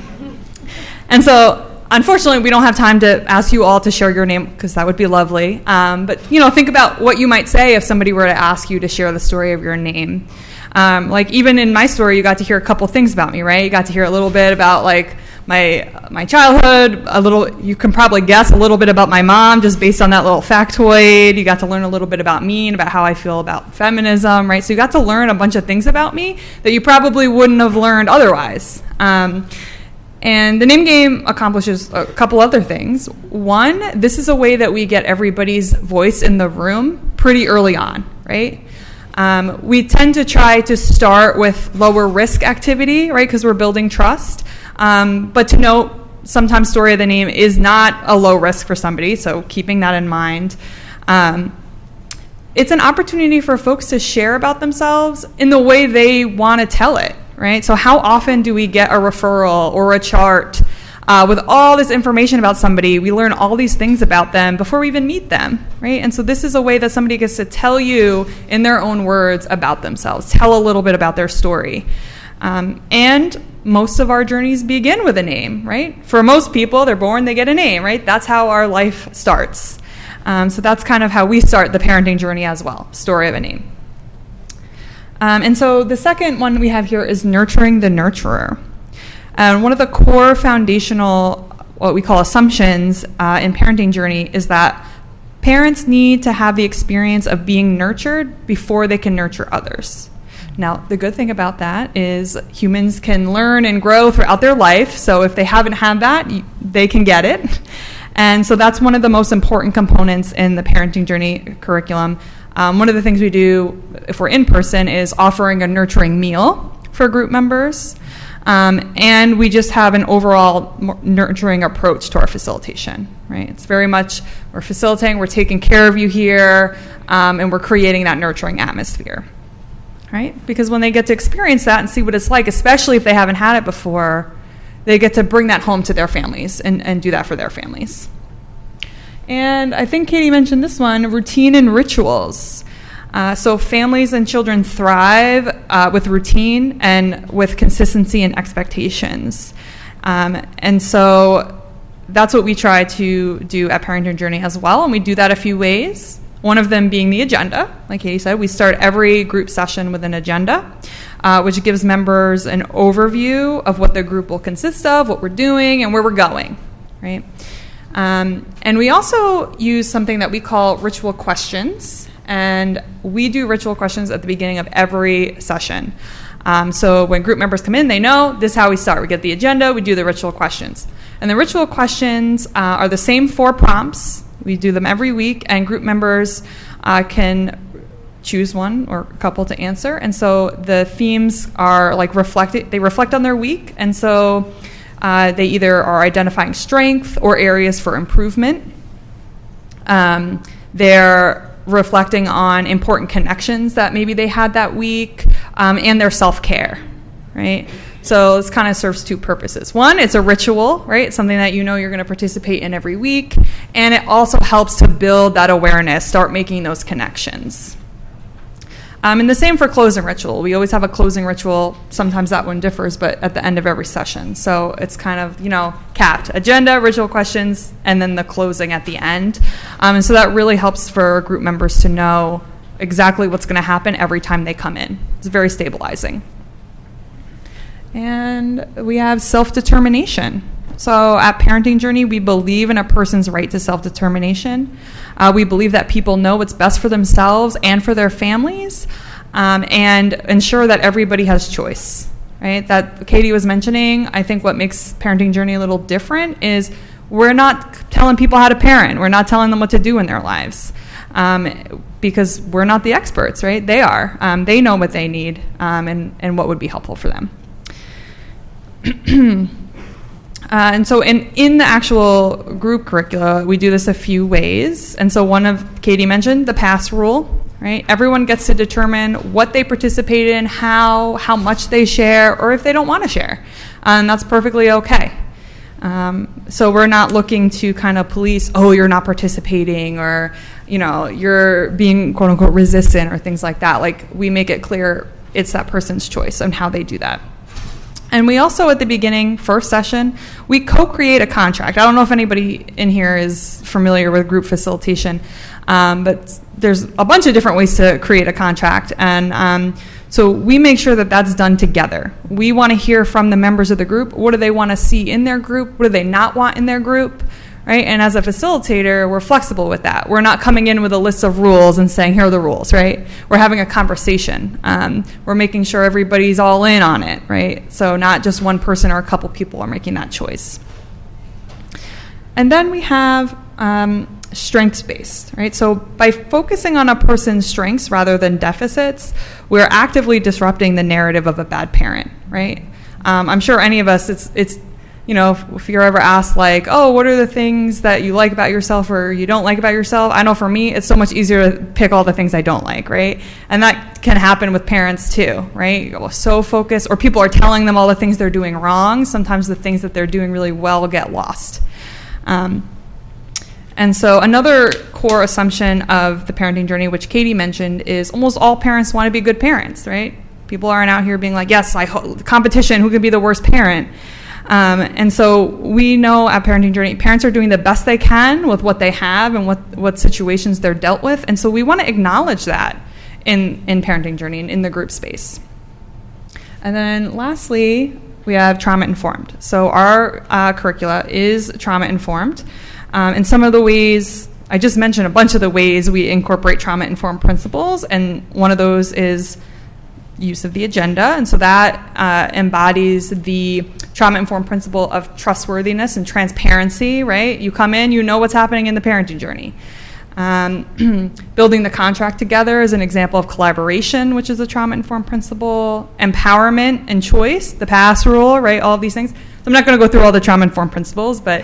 And so, unfortunately, we don't have time to ask you all to share your name, because that would be lovely. But, think about what you might say if somebody were to ask you to share the story of your name. Like, even in my story, you got to hear a couple things about me, right? You got to hear a little bit about, like, my childhood, you can probably guess a little bit about my mom just based on that little factoid. You got to learn a little bit about me and about how I feel about feminism, right? So you got to learn a bunch of things about me that you probably wouldn't have learned otherwise. And the name game accomplishes a couple other things. One, this is a way that we get everybody's voice in the room pretty early on, right? We tend to try to start with lower risk activity, right, because we're building trust. But to note, sometimes story of the name is not a low risk for somebody, so keeping that in mind. It's an opportunity for folks to share about themselves in the way they want to tell it. Right? So how often do we get a referral or a chart with all this information about somebody? We learn all these things about them before we even meet them, right? And so this is a way that somebody gets to tell you in their own words about themselves, tell a little bit about their story. And most of our journeys begin with a name, right? For most people, they're born, they get a name, right? That's how our life starts. So that's kind of how we start the parenting journey as well, story of a name. And so the second one we have here is nurturing the nurturer. And one of the core foundational, what we call assumptions in parenting journey is that parents need to have the experience of being nurtured before they can nurture others. Now, the good thing about that is humans can learn and grow throughout their life. So if they haven't had that, they can get it. And so that's one of the most important components in the parenting journey curriculum. One of the things we do if we're in person is offering a nurturing meal for group members. And we just have an overall nurturing approach to our facilitation, right? It's very much, we're facilitating, we're taking care of you here, and we're creating that nurturing atmosphere, right? Because when they get to experience that and see what it's like, especially if they haven't had it before, they get to bring that home to their families and do that for their families. And I think Katie mentioned this one, routine and rituals. So families and children thrive with routine and with consistency and expectations. And so that's what we try to do at Parenting Journey as well. And we do that a few ways. One of them being the agenda. Like Katie said, we start every group session with an agenda, which gives members an overview of what the group will consist of, what we're doing, and where we're going, right? And we also use something that we call ritual questions, and we do ritual questions at the beginning of every session. So when group members come in, they know this is how we start. We get the agenda, we do the ritual questions. And the ritual questions are the same 4 prompts. We do them every week, and group members can choose one or a couple to answer. And so the themes are like they reflect on their week, and so they either are identifying strength or areas for improvement. They're reflecting on important connections that maybe they had that week, and their self-care, right? So this kind of serves two purposes. One, it's a ritual, right? It's something that you know you're going to participate in every week. And it also helps to build that awareness, start making those connections. And the same for closing ritual. We always have a closing ritual. Sometimes that one differs, but at the end of every session. So it's kind of, capped. Agenda, ritual questions, and then the closing at the end. And so that really helps for group members to know exactly what's going to happen every time they come in. It's very stabilizing. And we have self-determination. So at Parenting Journey, we believe in a person's right to self-determination. We believe that people know what's best for themselves and for their families, and ensure that everybody has choice, right? That Katie was mentioning, I think what makes Parenting Journey a little different is we're not telling people how to parent. We're not telling them what to do in their lives, because we're not the experts, right? They are. They know what they need, and what would be helpful for them. And so in the actual group curricula, we do this a few ways. And so one of Katie mentioned, the pass rule, right? Everyone gets to determine what they participate in, how much they share, or if they don't want to share. And that's perfectly okay. So we're not looking to kind of police, you're not participating, or, you're being quote unquote resistant or things like that. Like, we make it clear it's that person's choice and how they do that. And we also, at the beginning, first session, we co-create a contract. I don't know if anybody in here is familiar with group facilitation, but there's a bunch of different ways to create a contract. And so we make sure that that's done together. We want to hear from the members of the group. What do they want to see in their group? What do they not want in their group? Right? And as a facilitator, we're flexible with that. We're not coming in with a list of rules and saying, here are the rules, right? We're having a conversation. We're making sure everybody's all in on it, right? So not just one person or a couple people are making that choice. And then we have strengths-based, right? So by focusing on a person's strengths rather than deficits, we're actively disrupting the narrative of a bad parent, right? I'm sure any of us, it's if you're ever asked, like, what are the things that you like about yourself or you don't like about yourself? I know for me, it's so much easier to pick all the things I don't like, right? And that can happen with parents too, right? You're so focused, or people are telling them all the things they're doing wrong. Sometimes the things that they're doing really well get lost. And so another core assumption of the parenting journey, which Katie mentioned, is almost all parents want to be good parents, right? People aren't out here being like, yes, competition, who can be the worst parent? And so we know at Parenting Journey, parents are doing the best they can with what they have and what situations they're dealt with. And so we want to acknowledge that in Parenting Journey and in the group space. And then lastly, we have trauma-informed. So our curricula is trauma-informed. And some of the ways, I just mentioned a bunch of the ways we incorporate trauma-informed principles, and one of those is use of the agenda. And so that embodies the trauma-informed principle of trustworthiness and transparency, right? You come in, you know what's happening in the parenting journey. Building the contract together is an example of collaboration, which is a trauma-informed principle. Empowerment and choice, the pass rule, right? All of these things. I'm not going to go through all the trauma-informed principles, but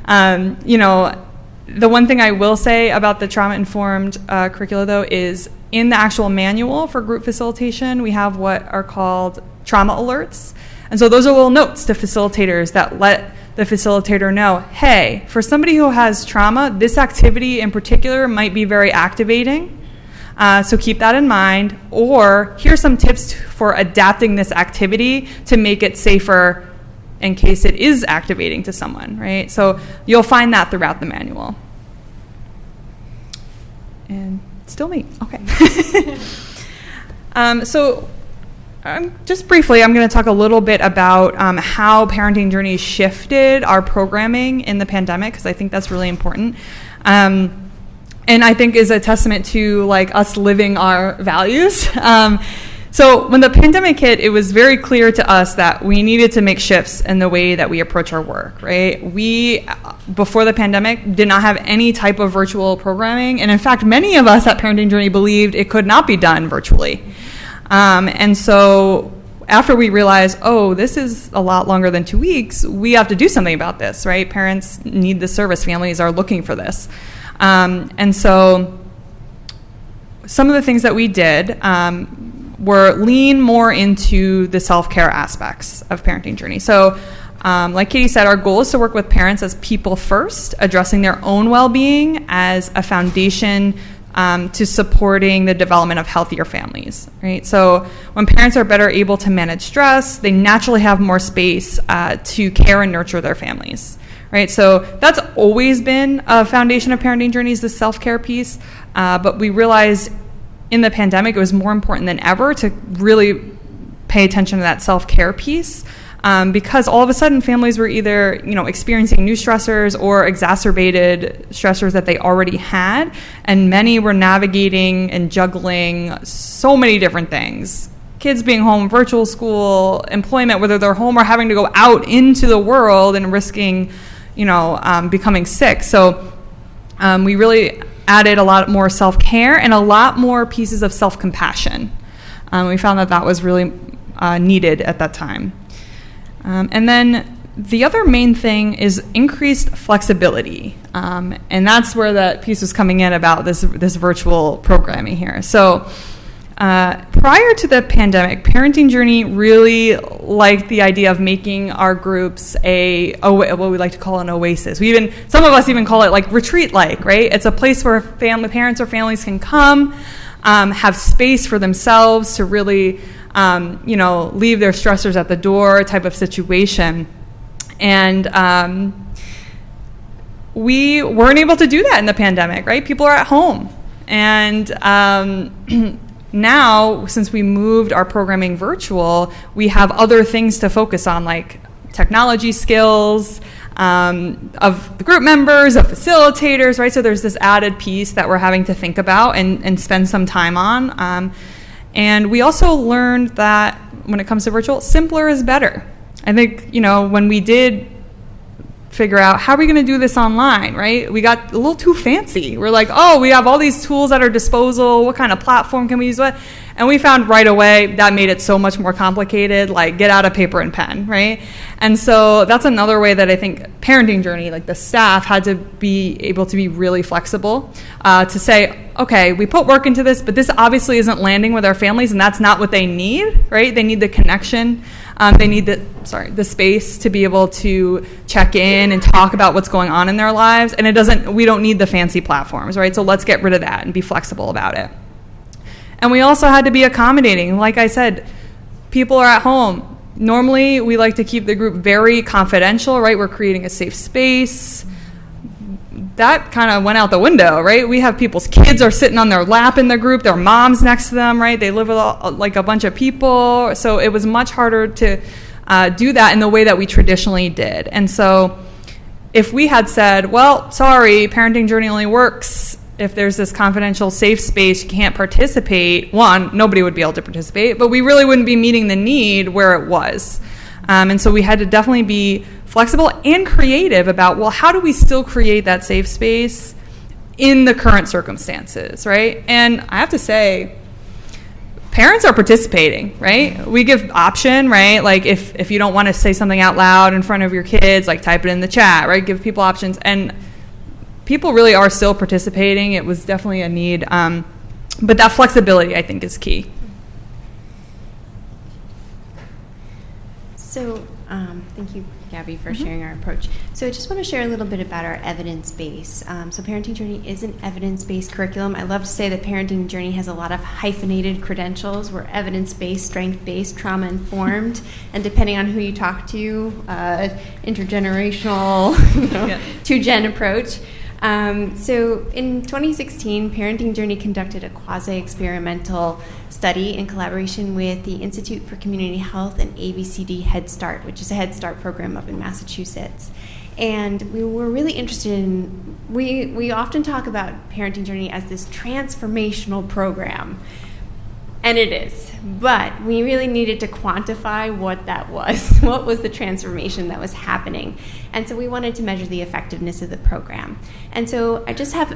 the one thing I will say about the trauma-informed curricula, though, is in the actual manual for group facilitation, we have what are called trauma alerts. And so those are little notes to facilitators that let the facilitator know, hey, for somebody who has trauma, this activity in particular might be very activating. So keep that in mind. Or here's some tips for adapting this activity to make it safer in case it is activating to someone, right? So you'll find that throughout the manual. And still me, okay. So just briefly, I'm going to talk a little bit about how Parenting Journey shifted our programming in the pandemic, because I think that's really important. And I think is a testament to like us living our values. So when the pandemic hit, it was very clear to us that we needed to make shifts in the way that we approach our work, right? We, before the pandemic, did not have any type of virtual programming. And in fact, many of us at Parenting Journey believed it could not be done virtually. And so after we realized, this is a lot longer than 2 weeks, we have to do something about this, right? Parents need the service. Families are looking for this. And so some of the things that we did, lean more into the self-care aspects of parenting journey. So like Katie said, our goal is to work with parents as people first, addressing their own well-being as a foundation to supporting the development of healthier families, right? So when parents are better able to manage stress, they naturally have more space to care and nurture their families, right? So that's always been a foundation of parenting journeys, the self-care piece, but we realized in the pandemic it was more important than ever to really pay attention to that self-care piece. Because all of a sudden families were either, experiencing new stressors or exacerbated stressors that they already had, and many were navigating and juggling so many different things. Kids being home, virtual school, employment, whether they're home or having to go out into the world and risking, becoming sick. So we really added a lot more self-care and a lot more pieces of self-compassion. We found that was really needed at that time. And then the other main thing is increased flexibility. And that's where that piece was coming in about this virtual programming here. So prior to the pandemic, Parenting Journey really liked the idea of making our groups what we like to call an oasis. Some of us even call it like retreat-like, right? It's a place where parents or families can come, have space for themselves to really leave their stressors at the door type of situation. And we weren't able to do that in the pandemic, right? People are at home. And now, since we moved our programming virtual, we have other things to focus on, like technology skills of the group members, of facilitators, right? So there's this added piece that we're having to think about and spend some time on. And we also learned that when it comes to virtual, simpler is better. I think, when we did figure out how are we going to do this online, right? We got a little too fancy. We're like, oh, we have all these tools at our disposal. What kind of platform can we use? What? And we found right away that made it so much more complicated, like get out a paper and pen, right? And so that's another way that I think Parenting Journey, like the staff, had to be able to be really flexible to say, okay, we put work into this, but this obviously isn't landing with our families, and that's not what they need, right? They need the connection. They need the space to be able to check in and talk about what's going on in their lives, and we don't need the fancy platforms, right? So let's get rid of that and be flexible about it. And we also had to be accommodating. Like I said, people are at home. Normally, we like to keep the group very confidential, right? We're creating a safe space. That kind of went out the window, right? We have people's kids are sitting on their lap in the group, their mom's next to them, right? They live with like a bunch of people. So it was much harder to do that in the way that we traditionally did. And so if we had said, well, sorry, Parenting Journey only works if there's this confidential safe space, you can't participate, one, nobody would be able to participate, but we really wouldn't be meeting the need where it was. And so we had to definitely be flexible and creative about, well, how do we still create that safe space in the current circumstances, right? And I have to say, parents are participating, right? We give option, right? Like if you don't want to say something out loud in front of your kids, like type it in the chat, right? Give people options. And people really are still participating. It was definitely a need. But that flexibility, I think, is key. So thank you, Gabby, for sharing our approach. So I just want to share a little bit about our evidence base. So Parenting Journey is an evidence-based curriculum. I love to say that Parenting Journey has a lot of hyphenated credentials. We're evidence-based, strength-based, trauma-informed, and depending on who you talk to, intergenerational, two-gen approach. So in 2016, Parenting Journey conducted a quasi-experimental study in collaboration with the Institute for Community Health and ABCD Head Start, which is a Head Start program up in Massachusetts. And we were really interested in, we often talk about Parenting Journey as this transformational program. And it is, but we really needed to quantify what that was. What was the transformation that was happening? And so we wanted to measure the effectiveness of the program. And so I just have,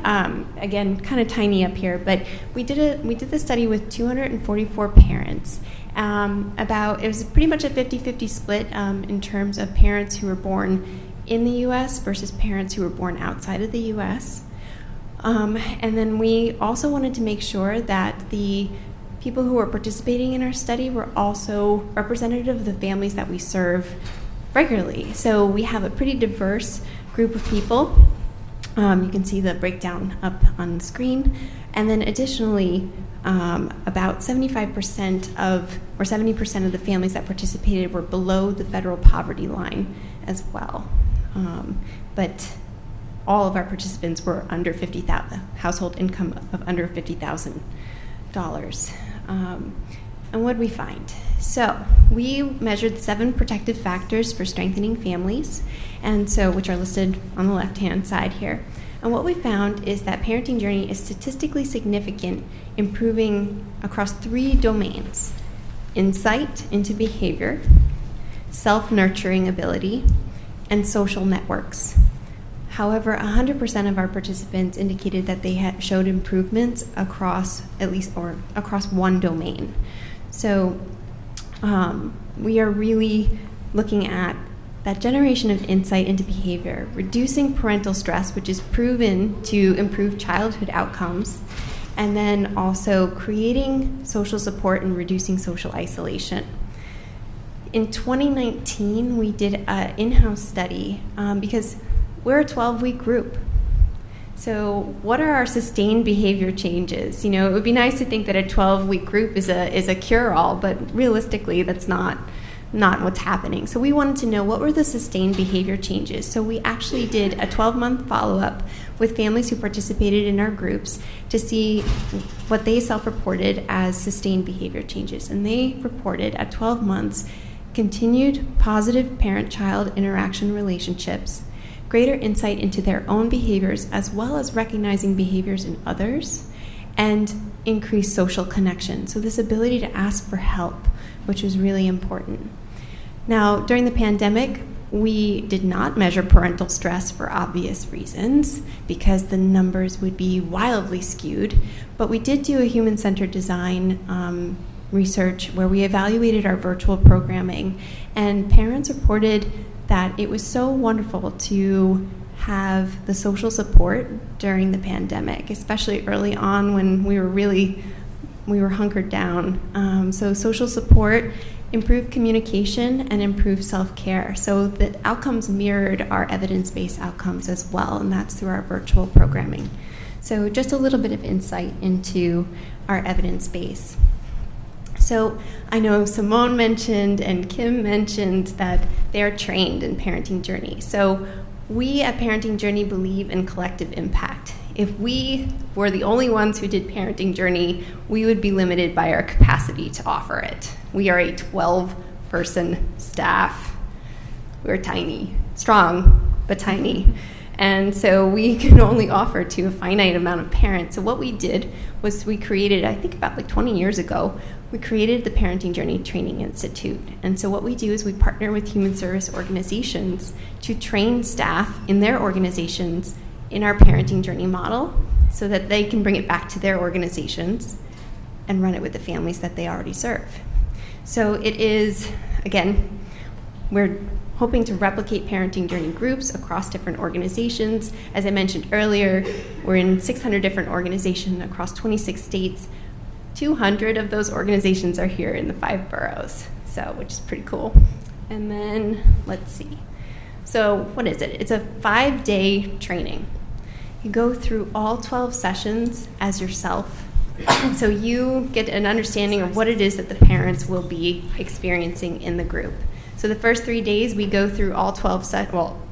again, kind of tiny up here, but we did the study with 244 parents. It was pretty much a 50-50 split in terms of parents who were born in the U.S. versus parents who were born outside of the U.S. And then we also wanted to make sure that the people who were participating in our study were also representative of the families that we serve regularly. So we have a pretty diverse group of people. You can see the breakdown up on the screen. And then additionally, about 70% of the families that participated were below the federal poverty line as well. But all of our participants were under $50,000, household income of under $50,000. And what did we find? So we measured 7 protective factors for strengthening families, which are listed on the left-hand side here. And what we found is that Parenting Journey is statistically significant, improving across 3 domains: insight into behavior, self-nurturing ability, and social networks. However, 100% of our participants indicated that they had showed improvements across across one domain. So we are really looking at that generation of insight into behavior, reducing parental stress, which is proven to improve childhood outcomes, and then also creating social support and reducing social isolation. In 2019, we did an in-house study because we're a 12-week group. So what are our sustained behavior changes? You know, it would be nice to think that a 12-week group is a cure-all, but realistically, that's not what's happening. So we wanted to know what were the sustained behavior changes. So we actually did a 12-month follow-up with families who participated in our groups to see what they self-reported as sustained behavior changes. And they reported at 12 months continued positive parent-child interaction relationships, greater insight into their own behaviors as well as recognizing behaviors in others, and increased social connection. So this ability to ask for help, which was really important. Now, during the pandemic, we did not measure parental stress for obvious reasons because the numbers would be wildly skewed, but we did do a human-centered design research where we evaluated our virtual programming, and parents reported that it was so wonderful to have the social support during the pandemic, especially early on when we were hunkered down. So social support, improved communication, and improved self-care. So the outcomes mirrored our evidence-based outcomes as well, and that's through our virtual programming. So just a little bit of insight into our evidence base. So I know Symone mentioned and Kim mentioned that they are trained in Parenting Journey. So we at Parenting Journey believe in collective impact. If we were the only ones who did Parenting Journey, we would be limited by our capacity to offer it. We are a 12-person staff. We're tiny, strong, but tiny. And so we can only offer to a finite amount of parents. So what we did was we created, I think about 20 years ago, we created the Parenting Journey Training Institute. And so what we do is we partner with human service organizations to train staff in their organizations in our Parenting Journey model so that they can bring it back to their organizations and run it with the families that they already serve. So it is, again, we're hoping to replicate Parenting Journey groups across different organizations. As I mentioned earlier, we're in 600 different organizations across 26 states. 200 of those organizations are here in the 5 boroughs, which is pretty cool. And then, let's see. So what is it? It's a 5-day training. You go through all 12 sessions as yourself. So you get an understanding of what it is that the parents will be experiencing in the group. So the first 3 days, we go through all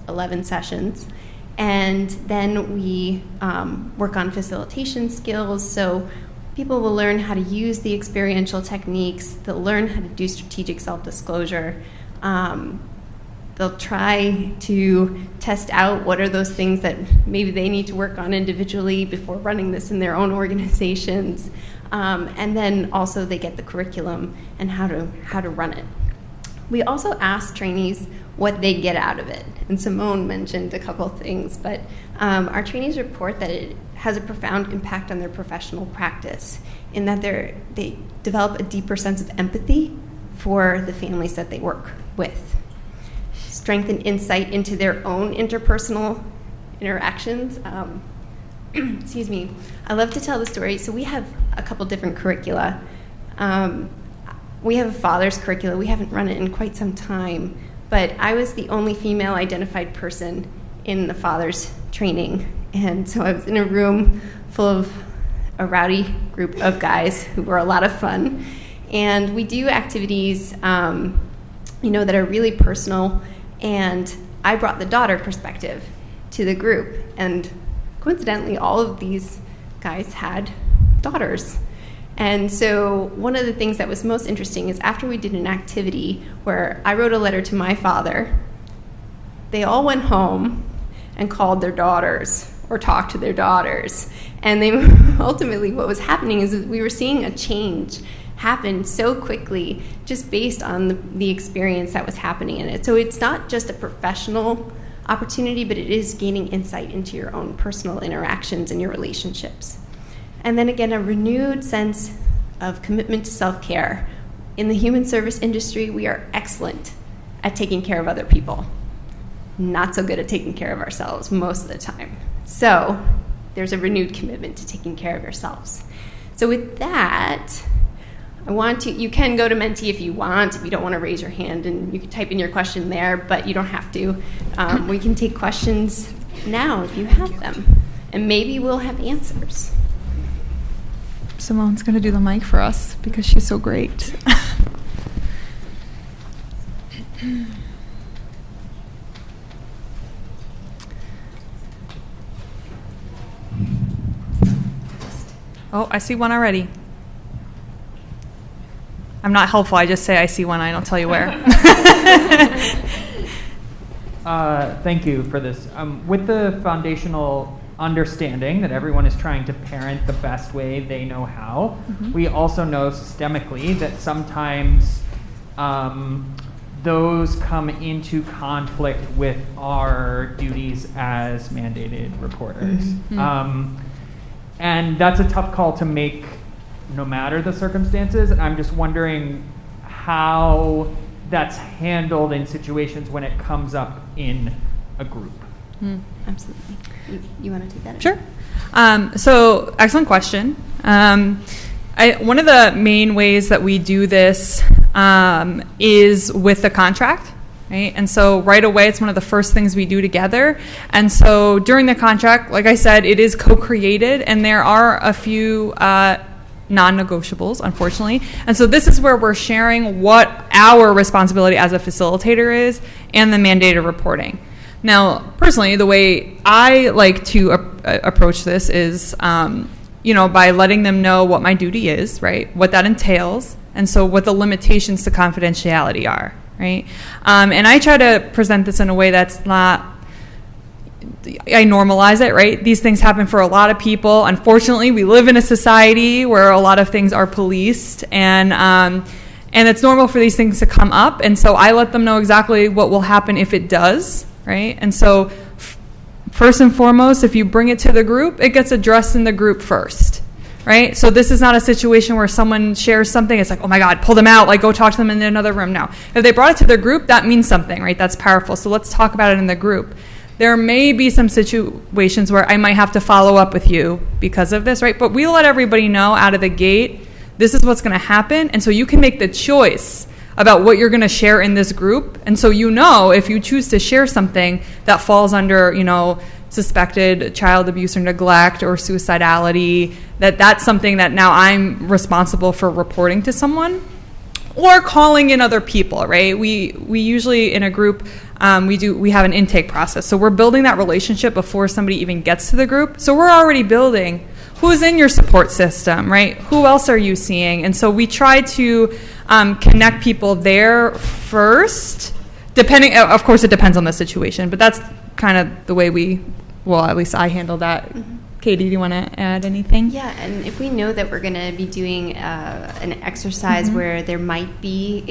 11 sessions. And then we work on facilitation skills. So people will learn how to use the experiential techniques. They'll learn how to do strategic self-disclosure. They'll try to test out what are those things that maybe they need to work on individually before running this in their own organizations. And then also they get the curriculum and how to run it. We also ask trainees what they get out of it. And Symone mentioned a couple things, but our trainees report that it has a profound impact on their professional practice in that they develop a deeper sense of empathy for the families that they work with, strengthen insight into their own interpersonal interactions. Excuse me. I love to tell the story. So we have a couple different curricula We have a father's curricula. We haven't run it in quite some time, but I was the only female identified person in the father's training. And so I was in a room full of a rowdy group of guys who were a lot of fun. And we do activities, that are really personal. And I brought the daughter perspective to the group. And coincidentally, all of these guys had daughters. And so one of the things that was most interesting is after we did an activity where I wrote a letter to my father, they all went home and called their daughters or talked to their daughters. And they ultimately what was happening is we were seeing a change happen so quickly just based on the experience that was happening in it. So it's not just a professional opportunity, but it is gaining insight into your own personal interactions and your relationships. And then again, a renewed sense of commitment to self-care. In the human service industry, we are excellent at taking care of other people. Not so good at taking care of ourselves most of the time. So there's a renewed commitment to taking care of yourselves. So with that, you can go to Menti if you want, if you don't want to raise your hand, and you can type in your question there, but you don't have to. We can take questions now if you have them, and maybe we'll have answers. Symone's going to do the mic for us because she's so great. Oh, I see one already. I'm not helpful. I just say I see one. I don't tell you where. Thank you for this. With the foundational understanding that everyone is trying to parent the best way they know how, we also know systemically that sometimes those come into conflict with our duties as mandated reporters. And that's a tough call to make no matter the circumstances. And I'm just wondering how that's handled in situations when it comes up in a group. Absolutely. You want to take that? Sure. So excellent question. One of the main ways that we do this is with the contract. Right? And so right away, it's one of the first things we do together. And so during the contract, like I said, it is co-created, and there are a few non-negotiables, unfortunately. And so this is where we're sharing what our responsibility as a facilitator is and the mandated reporting. Now, personally, the way I like to approach this is, by letting them know what my duty is, right? What that entails, and so what the limitations to confidentiality are. Right? And I try to present this in a way that's not, I normalize it, right? These things happen for a lot of people. Unfortunately, we live in a society where a lot of things are policed, and it's normal for these things to come up. And so I let them know exactly what will happen if it does, right? And so first and foremost, if you bring it to the group, it gets addressed in the group first. Right? So this is not a situation where someone shares something, it's like, oh my God, pull them out, like go talk to them in another room. No. If they brought it to their group, that means something, right? That's powerful. So let's talk about it in the group. There may be some situations where I might have to follow up with you because of this, right? But we let everybody know out of the gate, this is what's going to happen. And so you can make the choice about what you're going to share in this group. And so if you choose to share something that falls under, suspected child abuse or neglect or suicidality, that's something that now I'm responsible for reporting to someone or calling in other people, right? We usually in a group, we have an intake process. So we're building that relationship before somebody even gets to the group. So we're already building who's in your support system, right? Who else are you seeing? And so we try to connect people there first, depending, of course it depends on the situation, but that's kind of the way at least I handle that. Katie, do you want to add anything? Yeah, and if we know that we're going to be doing an exercise where there might be,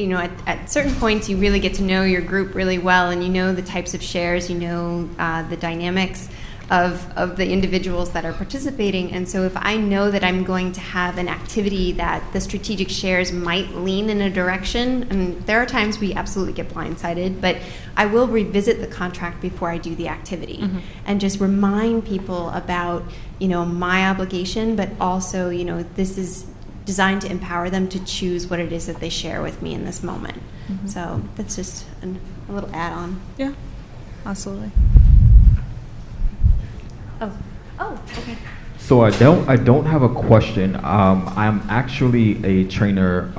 at certain points you really get to know your group really well, and you know the types of shares, the dynamics of the individuals that are participating. And so if I know that I'm going to have an activity that the strategic shares might lean in a direction, and there are times we absolutely get blindsided, but I will revisit the contract before I do the activity and just remind people about, my obligation, but also, this is designed to empower them to choose what it is that they share with me in this moment. So that's just a little add-on. Yeah, absolutely. Oh, okay. So I don't have a question. I'm actually a trainer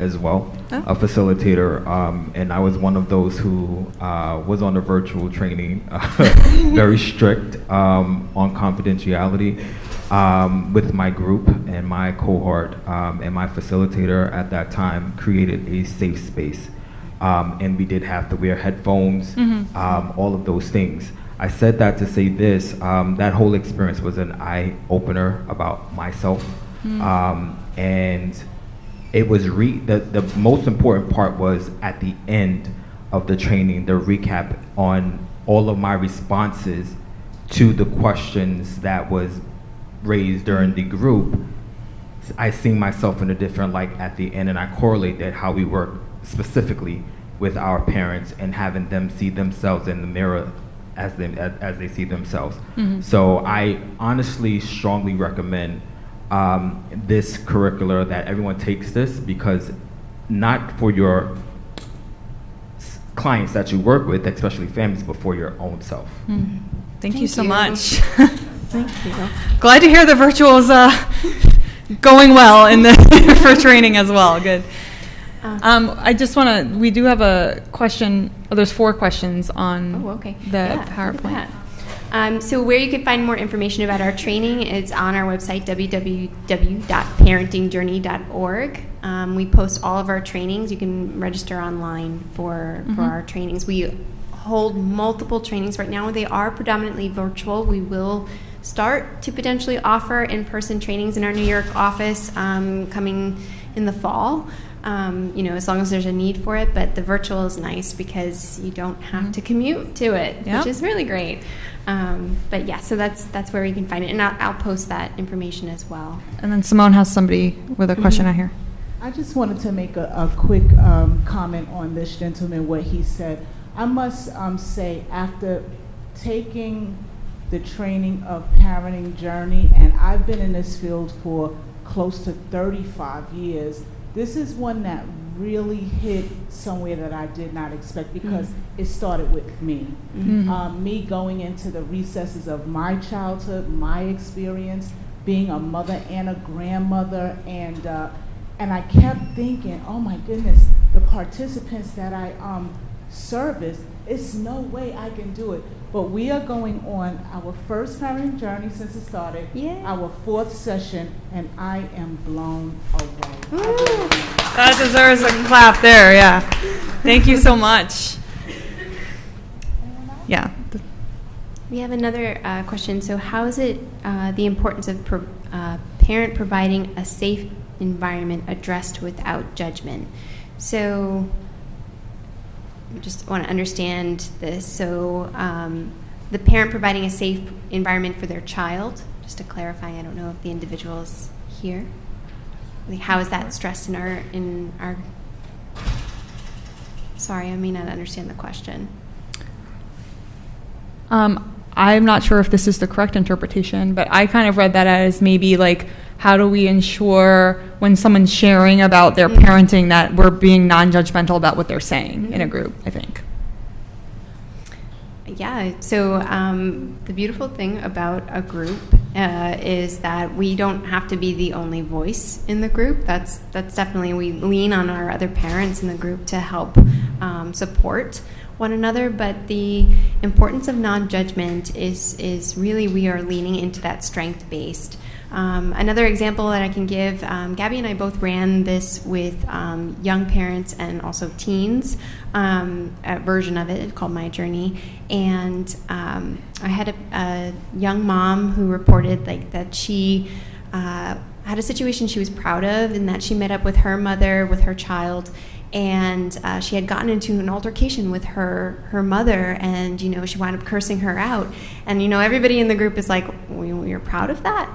as well, a facilitator, and I was one of those who was on the virtual training, very strict on confidentiality with my group and my cohort, and my facilitator at that time created a safe space, and we did have to wear headphones, all of those things. I said that to say this, that whole experience was an eye-opener about myself. And it was, the most important part was at the end of the training, the recap on all of my responses to the questions that was raised during the group. I seen myself in a different light at the end, and I correlated how we work specifically with our parents and having them see themselves in the mirror as they see themselves. So I honestly strongly recommend this curricula, that everyone takes this, because not for your clients that you work with, especially families, but for your own self. Thank you so much. Thank you. Glad to hear the virtual is going well in the for training as well. Good. I just want to, we do have a question, there's 4 questions on the PowerPoint. So where you can find more information about our training is on our website, www.parentingjourney.org. We post all of our trainings. You can register online for our trainings. We hold multiple trainings right now. They are predominantly virtual. We will start to potentially offer in-person trainings in our New York office coming in the fall. As long as there's a need for it, but the virtual is nice because you don't have to commute to it, which is really great. But yeah, so that's where you can find it, and I'll post that information as well. And then Symone has somebody with a question out here. I just wanted to make a quick comment on this gentleman, what he said. I must say, after taking the training of Parenting Journey, and I've been in this field for close to 35 years, this is one that really hit somewhere that I did not expect, because it started with me. Me going into the recesses of my childhood, my experience, being a mother and a grandmother, and I kept thinking, oh my goodness, the participants that I service, it's no way I can do it. But we are going on our first parenting journey since it started, our 4th session, and I am blown away. That deserves a clap there, yeah. Thank you so much. Yeah. We have another question. So how is it the importance of parent providing a safe environment addressed without judgment? So I just want to understand this. So the parent providing a safe environment for their child, just to clarify, I don't know if the individual is here. Like, how is that stressed in our sorry, I may not understand the question. I'm not sure if this is the correct interpretation, but I kind of read that as maybe like, how do we ensure when someone's sharing about their parenting that we're being non-judgmental about what they're saying in a group, I think. Yeah, so the beautiful thing about a group is that we don't have to be the only voice in the group. That's definitely, we lean on our other parents in the group to help support one another, but the importance of non-judgment is really, we are leaning into that strength-based. Another example that I can give, Gabby and I both ran this with young parents and also teens, a version of it called My Journey, and I had a young mom who reported like that she had a situation she was proud of, and that she met up with her mother, with her child, and she had gotten into an altercation with her mother, and she wound up cursing her out, and everybody in the group is like, well, you're proud of that?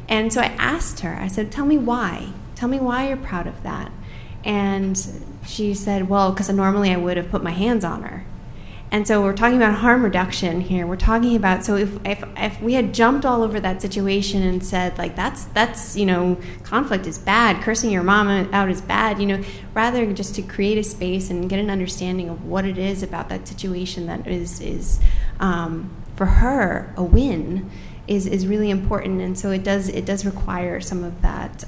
And so I asked her, I said, tell me why you're proud of that. And she said, well, because normally I would have put my hands on her. And so we're talking about harm reduction here. We're talking about, so if we had jumped all over that situation and said, like, that's conflict is bad, cursing your mom out is bad, rather just to create a space and get an understanding of what it is about that situation that is for her a win is really important. And so it does require some of that,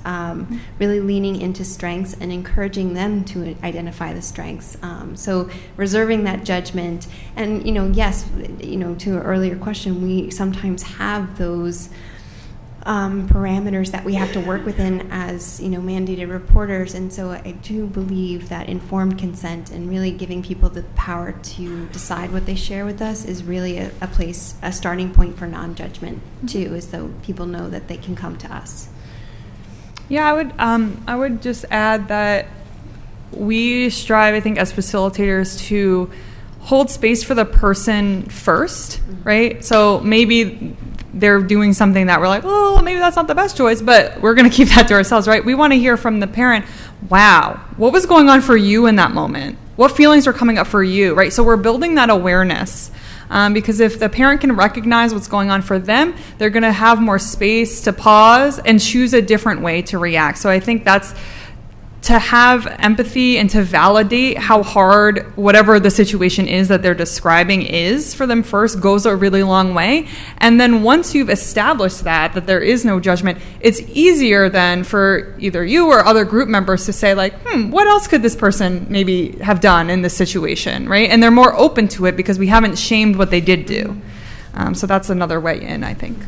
really leaning into strengths and encouraging them to identify the strengths. So reserving that judgment. And, yes, to an earlier question, we sometimes have those parameters that we have to work within as mandated reporters, and so I do believe that informed consent and really giving people the power to decide what they share with us is really a starting point for non-judgment too, as though people know that they can come to us. Yeah, I would just add that we strive, I think, as facilitators to hold space for the person first, right? So maybe they're doing something that we're like, oh, maybe that's not the best choice, but we're going to keep that to ourselves, right? We want to hear from the parent, wow, what was going on for you in that moment? What feelings are coming up for you, right? So we're building that awareness because if the parent can recognize what's going on for them, they're going to have more space to pause and choose a different way to react. So I think that's to have empathy and to validate how hard whatever the situation is that they're describing is for them first goes a really long way. And then once you've established that there is no judgment, it's easier then for either you or other group members to say like, what else could this person maybe have done in this situation, right? And they're more open to it because we haven't shamed what they did do. So that's another way in, I think.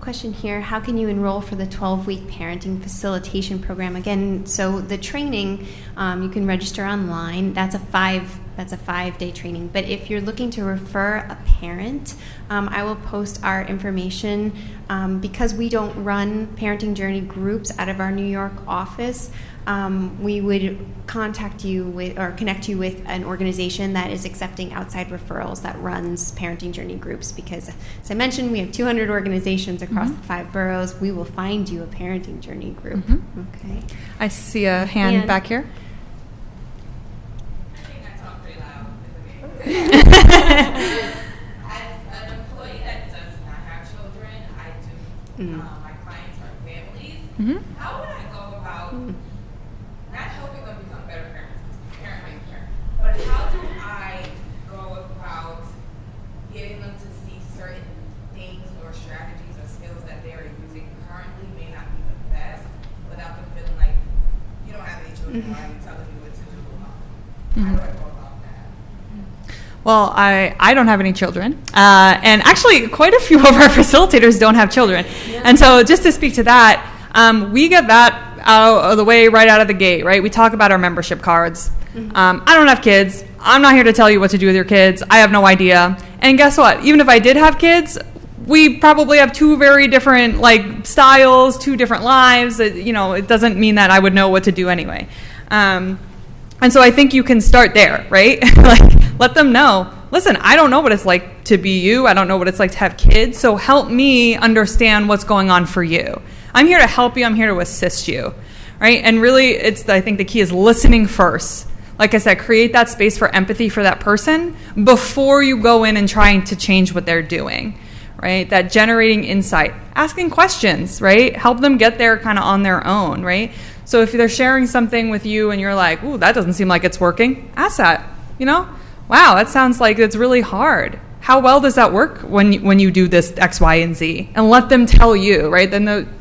Question here, how can you enroll for the 12-week parenting facilitation program? Again, so the training, you can register online. That's a 5-day training. But if you're looking to refer a parent, I will post our information. Because we don't run parenting journey groups out of our New York office, we would contact you with or connect you with an organization that is accepting outside referrals that runs parenting journey groups, because as I mentioned, we have 200 organizations across the 5 boroughs. We will find you a parenting journey group. Okay. I see a hand back here. I think I talk pretty loud. As an employee that does not have children, I do. My clients are families. How would I go about not helping them become better parents, because parent might parent, but how do I go about getting them to see certain things or strategies or skills that they are using currently may not be the best, without them feeling like you don't have any children, why are you telling me what to do? How do I go about that? Well, I don't have any children, and actually quite a few of our facilitators don't have children. And so just to speak to that, we get that out of the way right out of the gate, right? We talk about our membership cards. I don't have kids. I'm not here to tell you what to do with your kids. I have no idea. And guess what? Even if I did have kids, we probably have 2 very different styles, 2 different lives. It doesn't mean that I would know what to do anyway. And so I think you can start there, right? Let them know, listen, I don't know what it's like to be you. I don't know what it's like to have kids. So help me understand what's going on for you. I'm here to help you. I'm here to assist you, right? And really, I think the key is listening first. Like I said, create that space for empathy for that person before you go in and trying to change what they're doing, right? That generating insight, asking questions, right? Help them get there kind of on their own, right? So if they're sharing something with you and you're like, ooh, that doesn't seem like it's working, ask that, wow, that sounds like it's really hard. How well does that work when you do this X, Y, and Z? And let them tell you, right? Then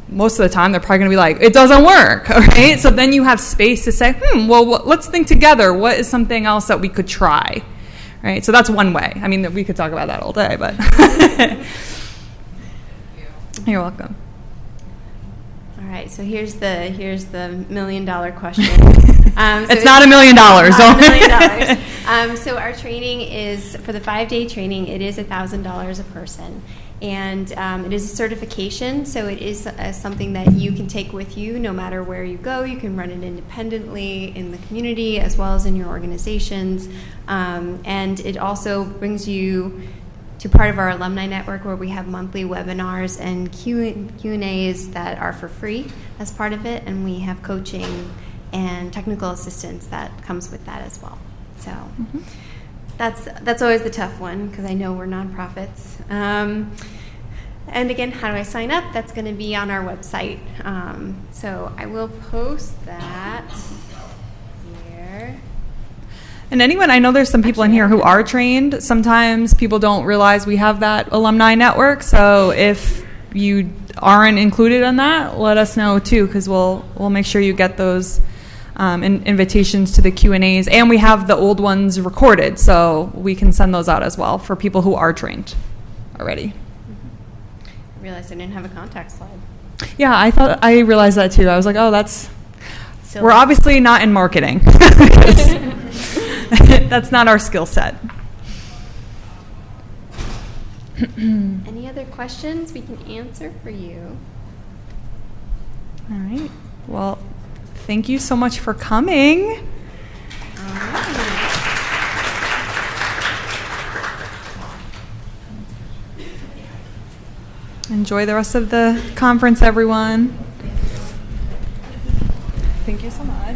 most of the time they're probably going to be like, it doesn't work, right? So then you have space to say, well, let's think together. What is something else that we could try, right? So that's one way. I mean, we could talk about that all day, but you're welcome. All right, so here's the $1 million question. It's not $1 million. Not $1 million. So our training is, for the 5-day training, it is $1,000 a person. And it is a certification, so it is something that you can take with you no matter where you go. You can run it independently in the community as well as in your organizations. And it also brings you to part of our alumni network, where we have monthly webinars and Q&As that are for free as part of it. And we have coaching and technical assistance that comes with that as well. So that's always the tough one because I know we're nonprofits. And again, how do I sign up? That's going to be on our website. So I will post that here. And anyone, I know there's some people in here who are trained. Sometimes people don't realize we have that alumni network. So if you aren't included in that, let us know too, because we'll make sure you get those invitations to the Q&As. And we have the old ones recorded, so we can send those out as well for people who are trained already. I realized I didn't have a contact slide. Yeah, I realized that too. I was like, oh, that's Silly. We're obviously not in marketing. That's not our skill set. Any other questions we can answer for you? All right. Well, thank you so much for coming. All right. Enjoy the rest of the conference, everyone. Thank you so much.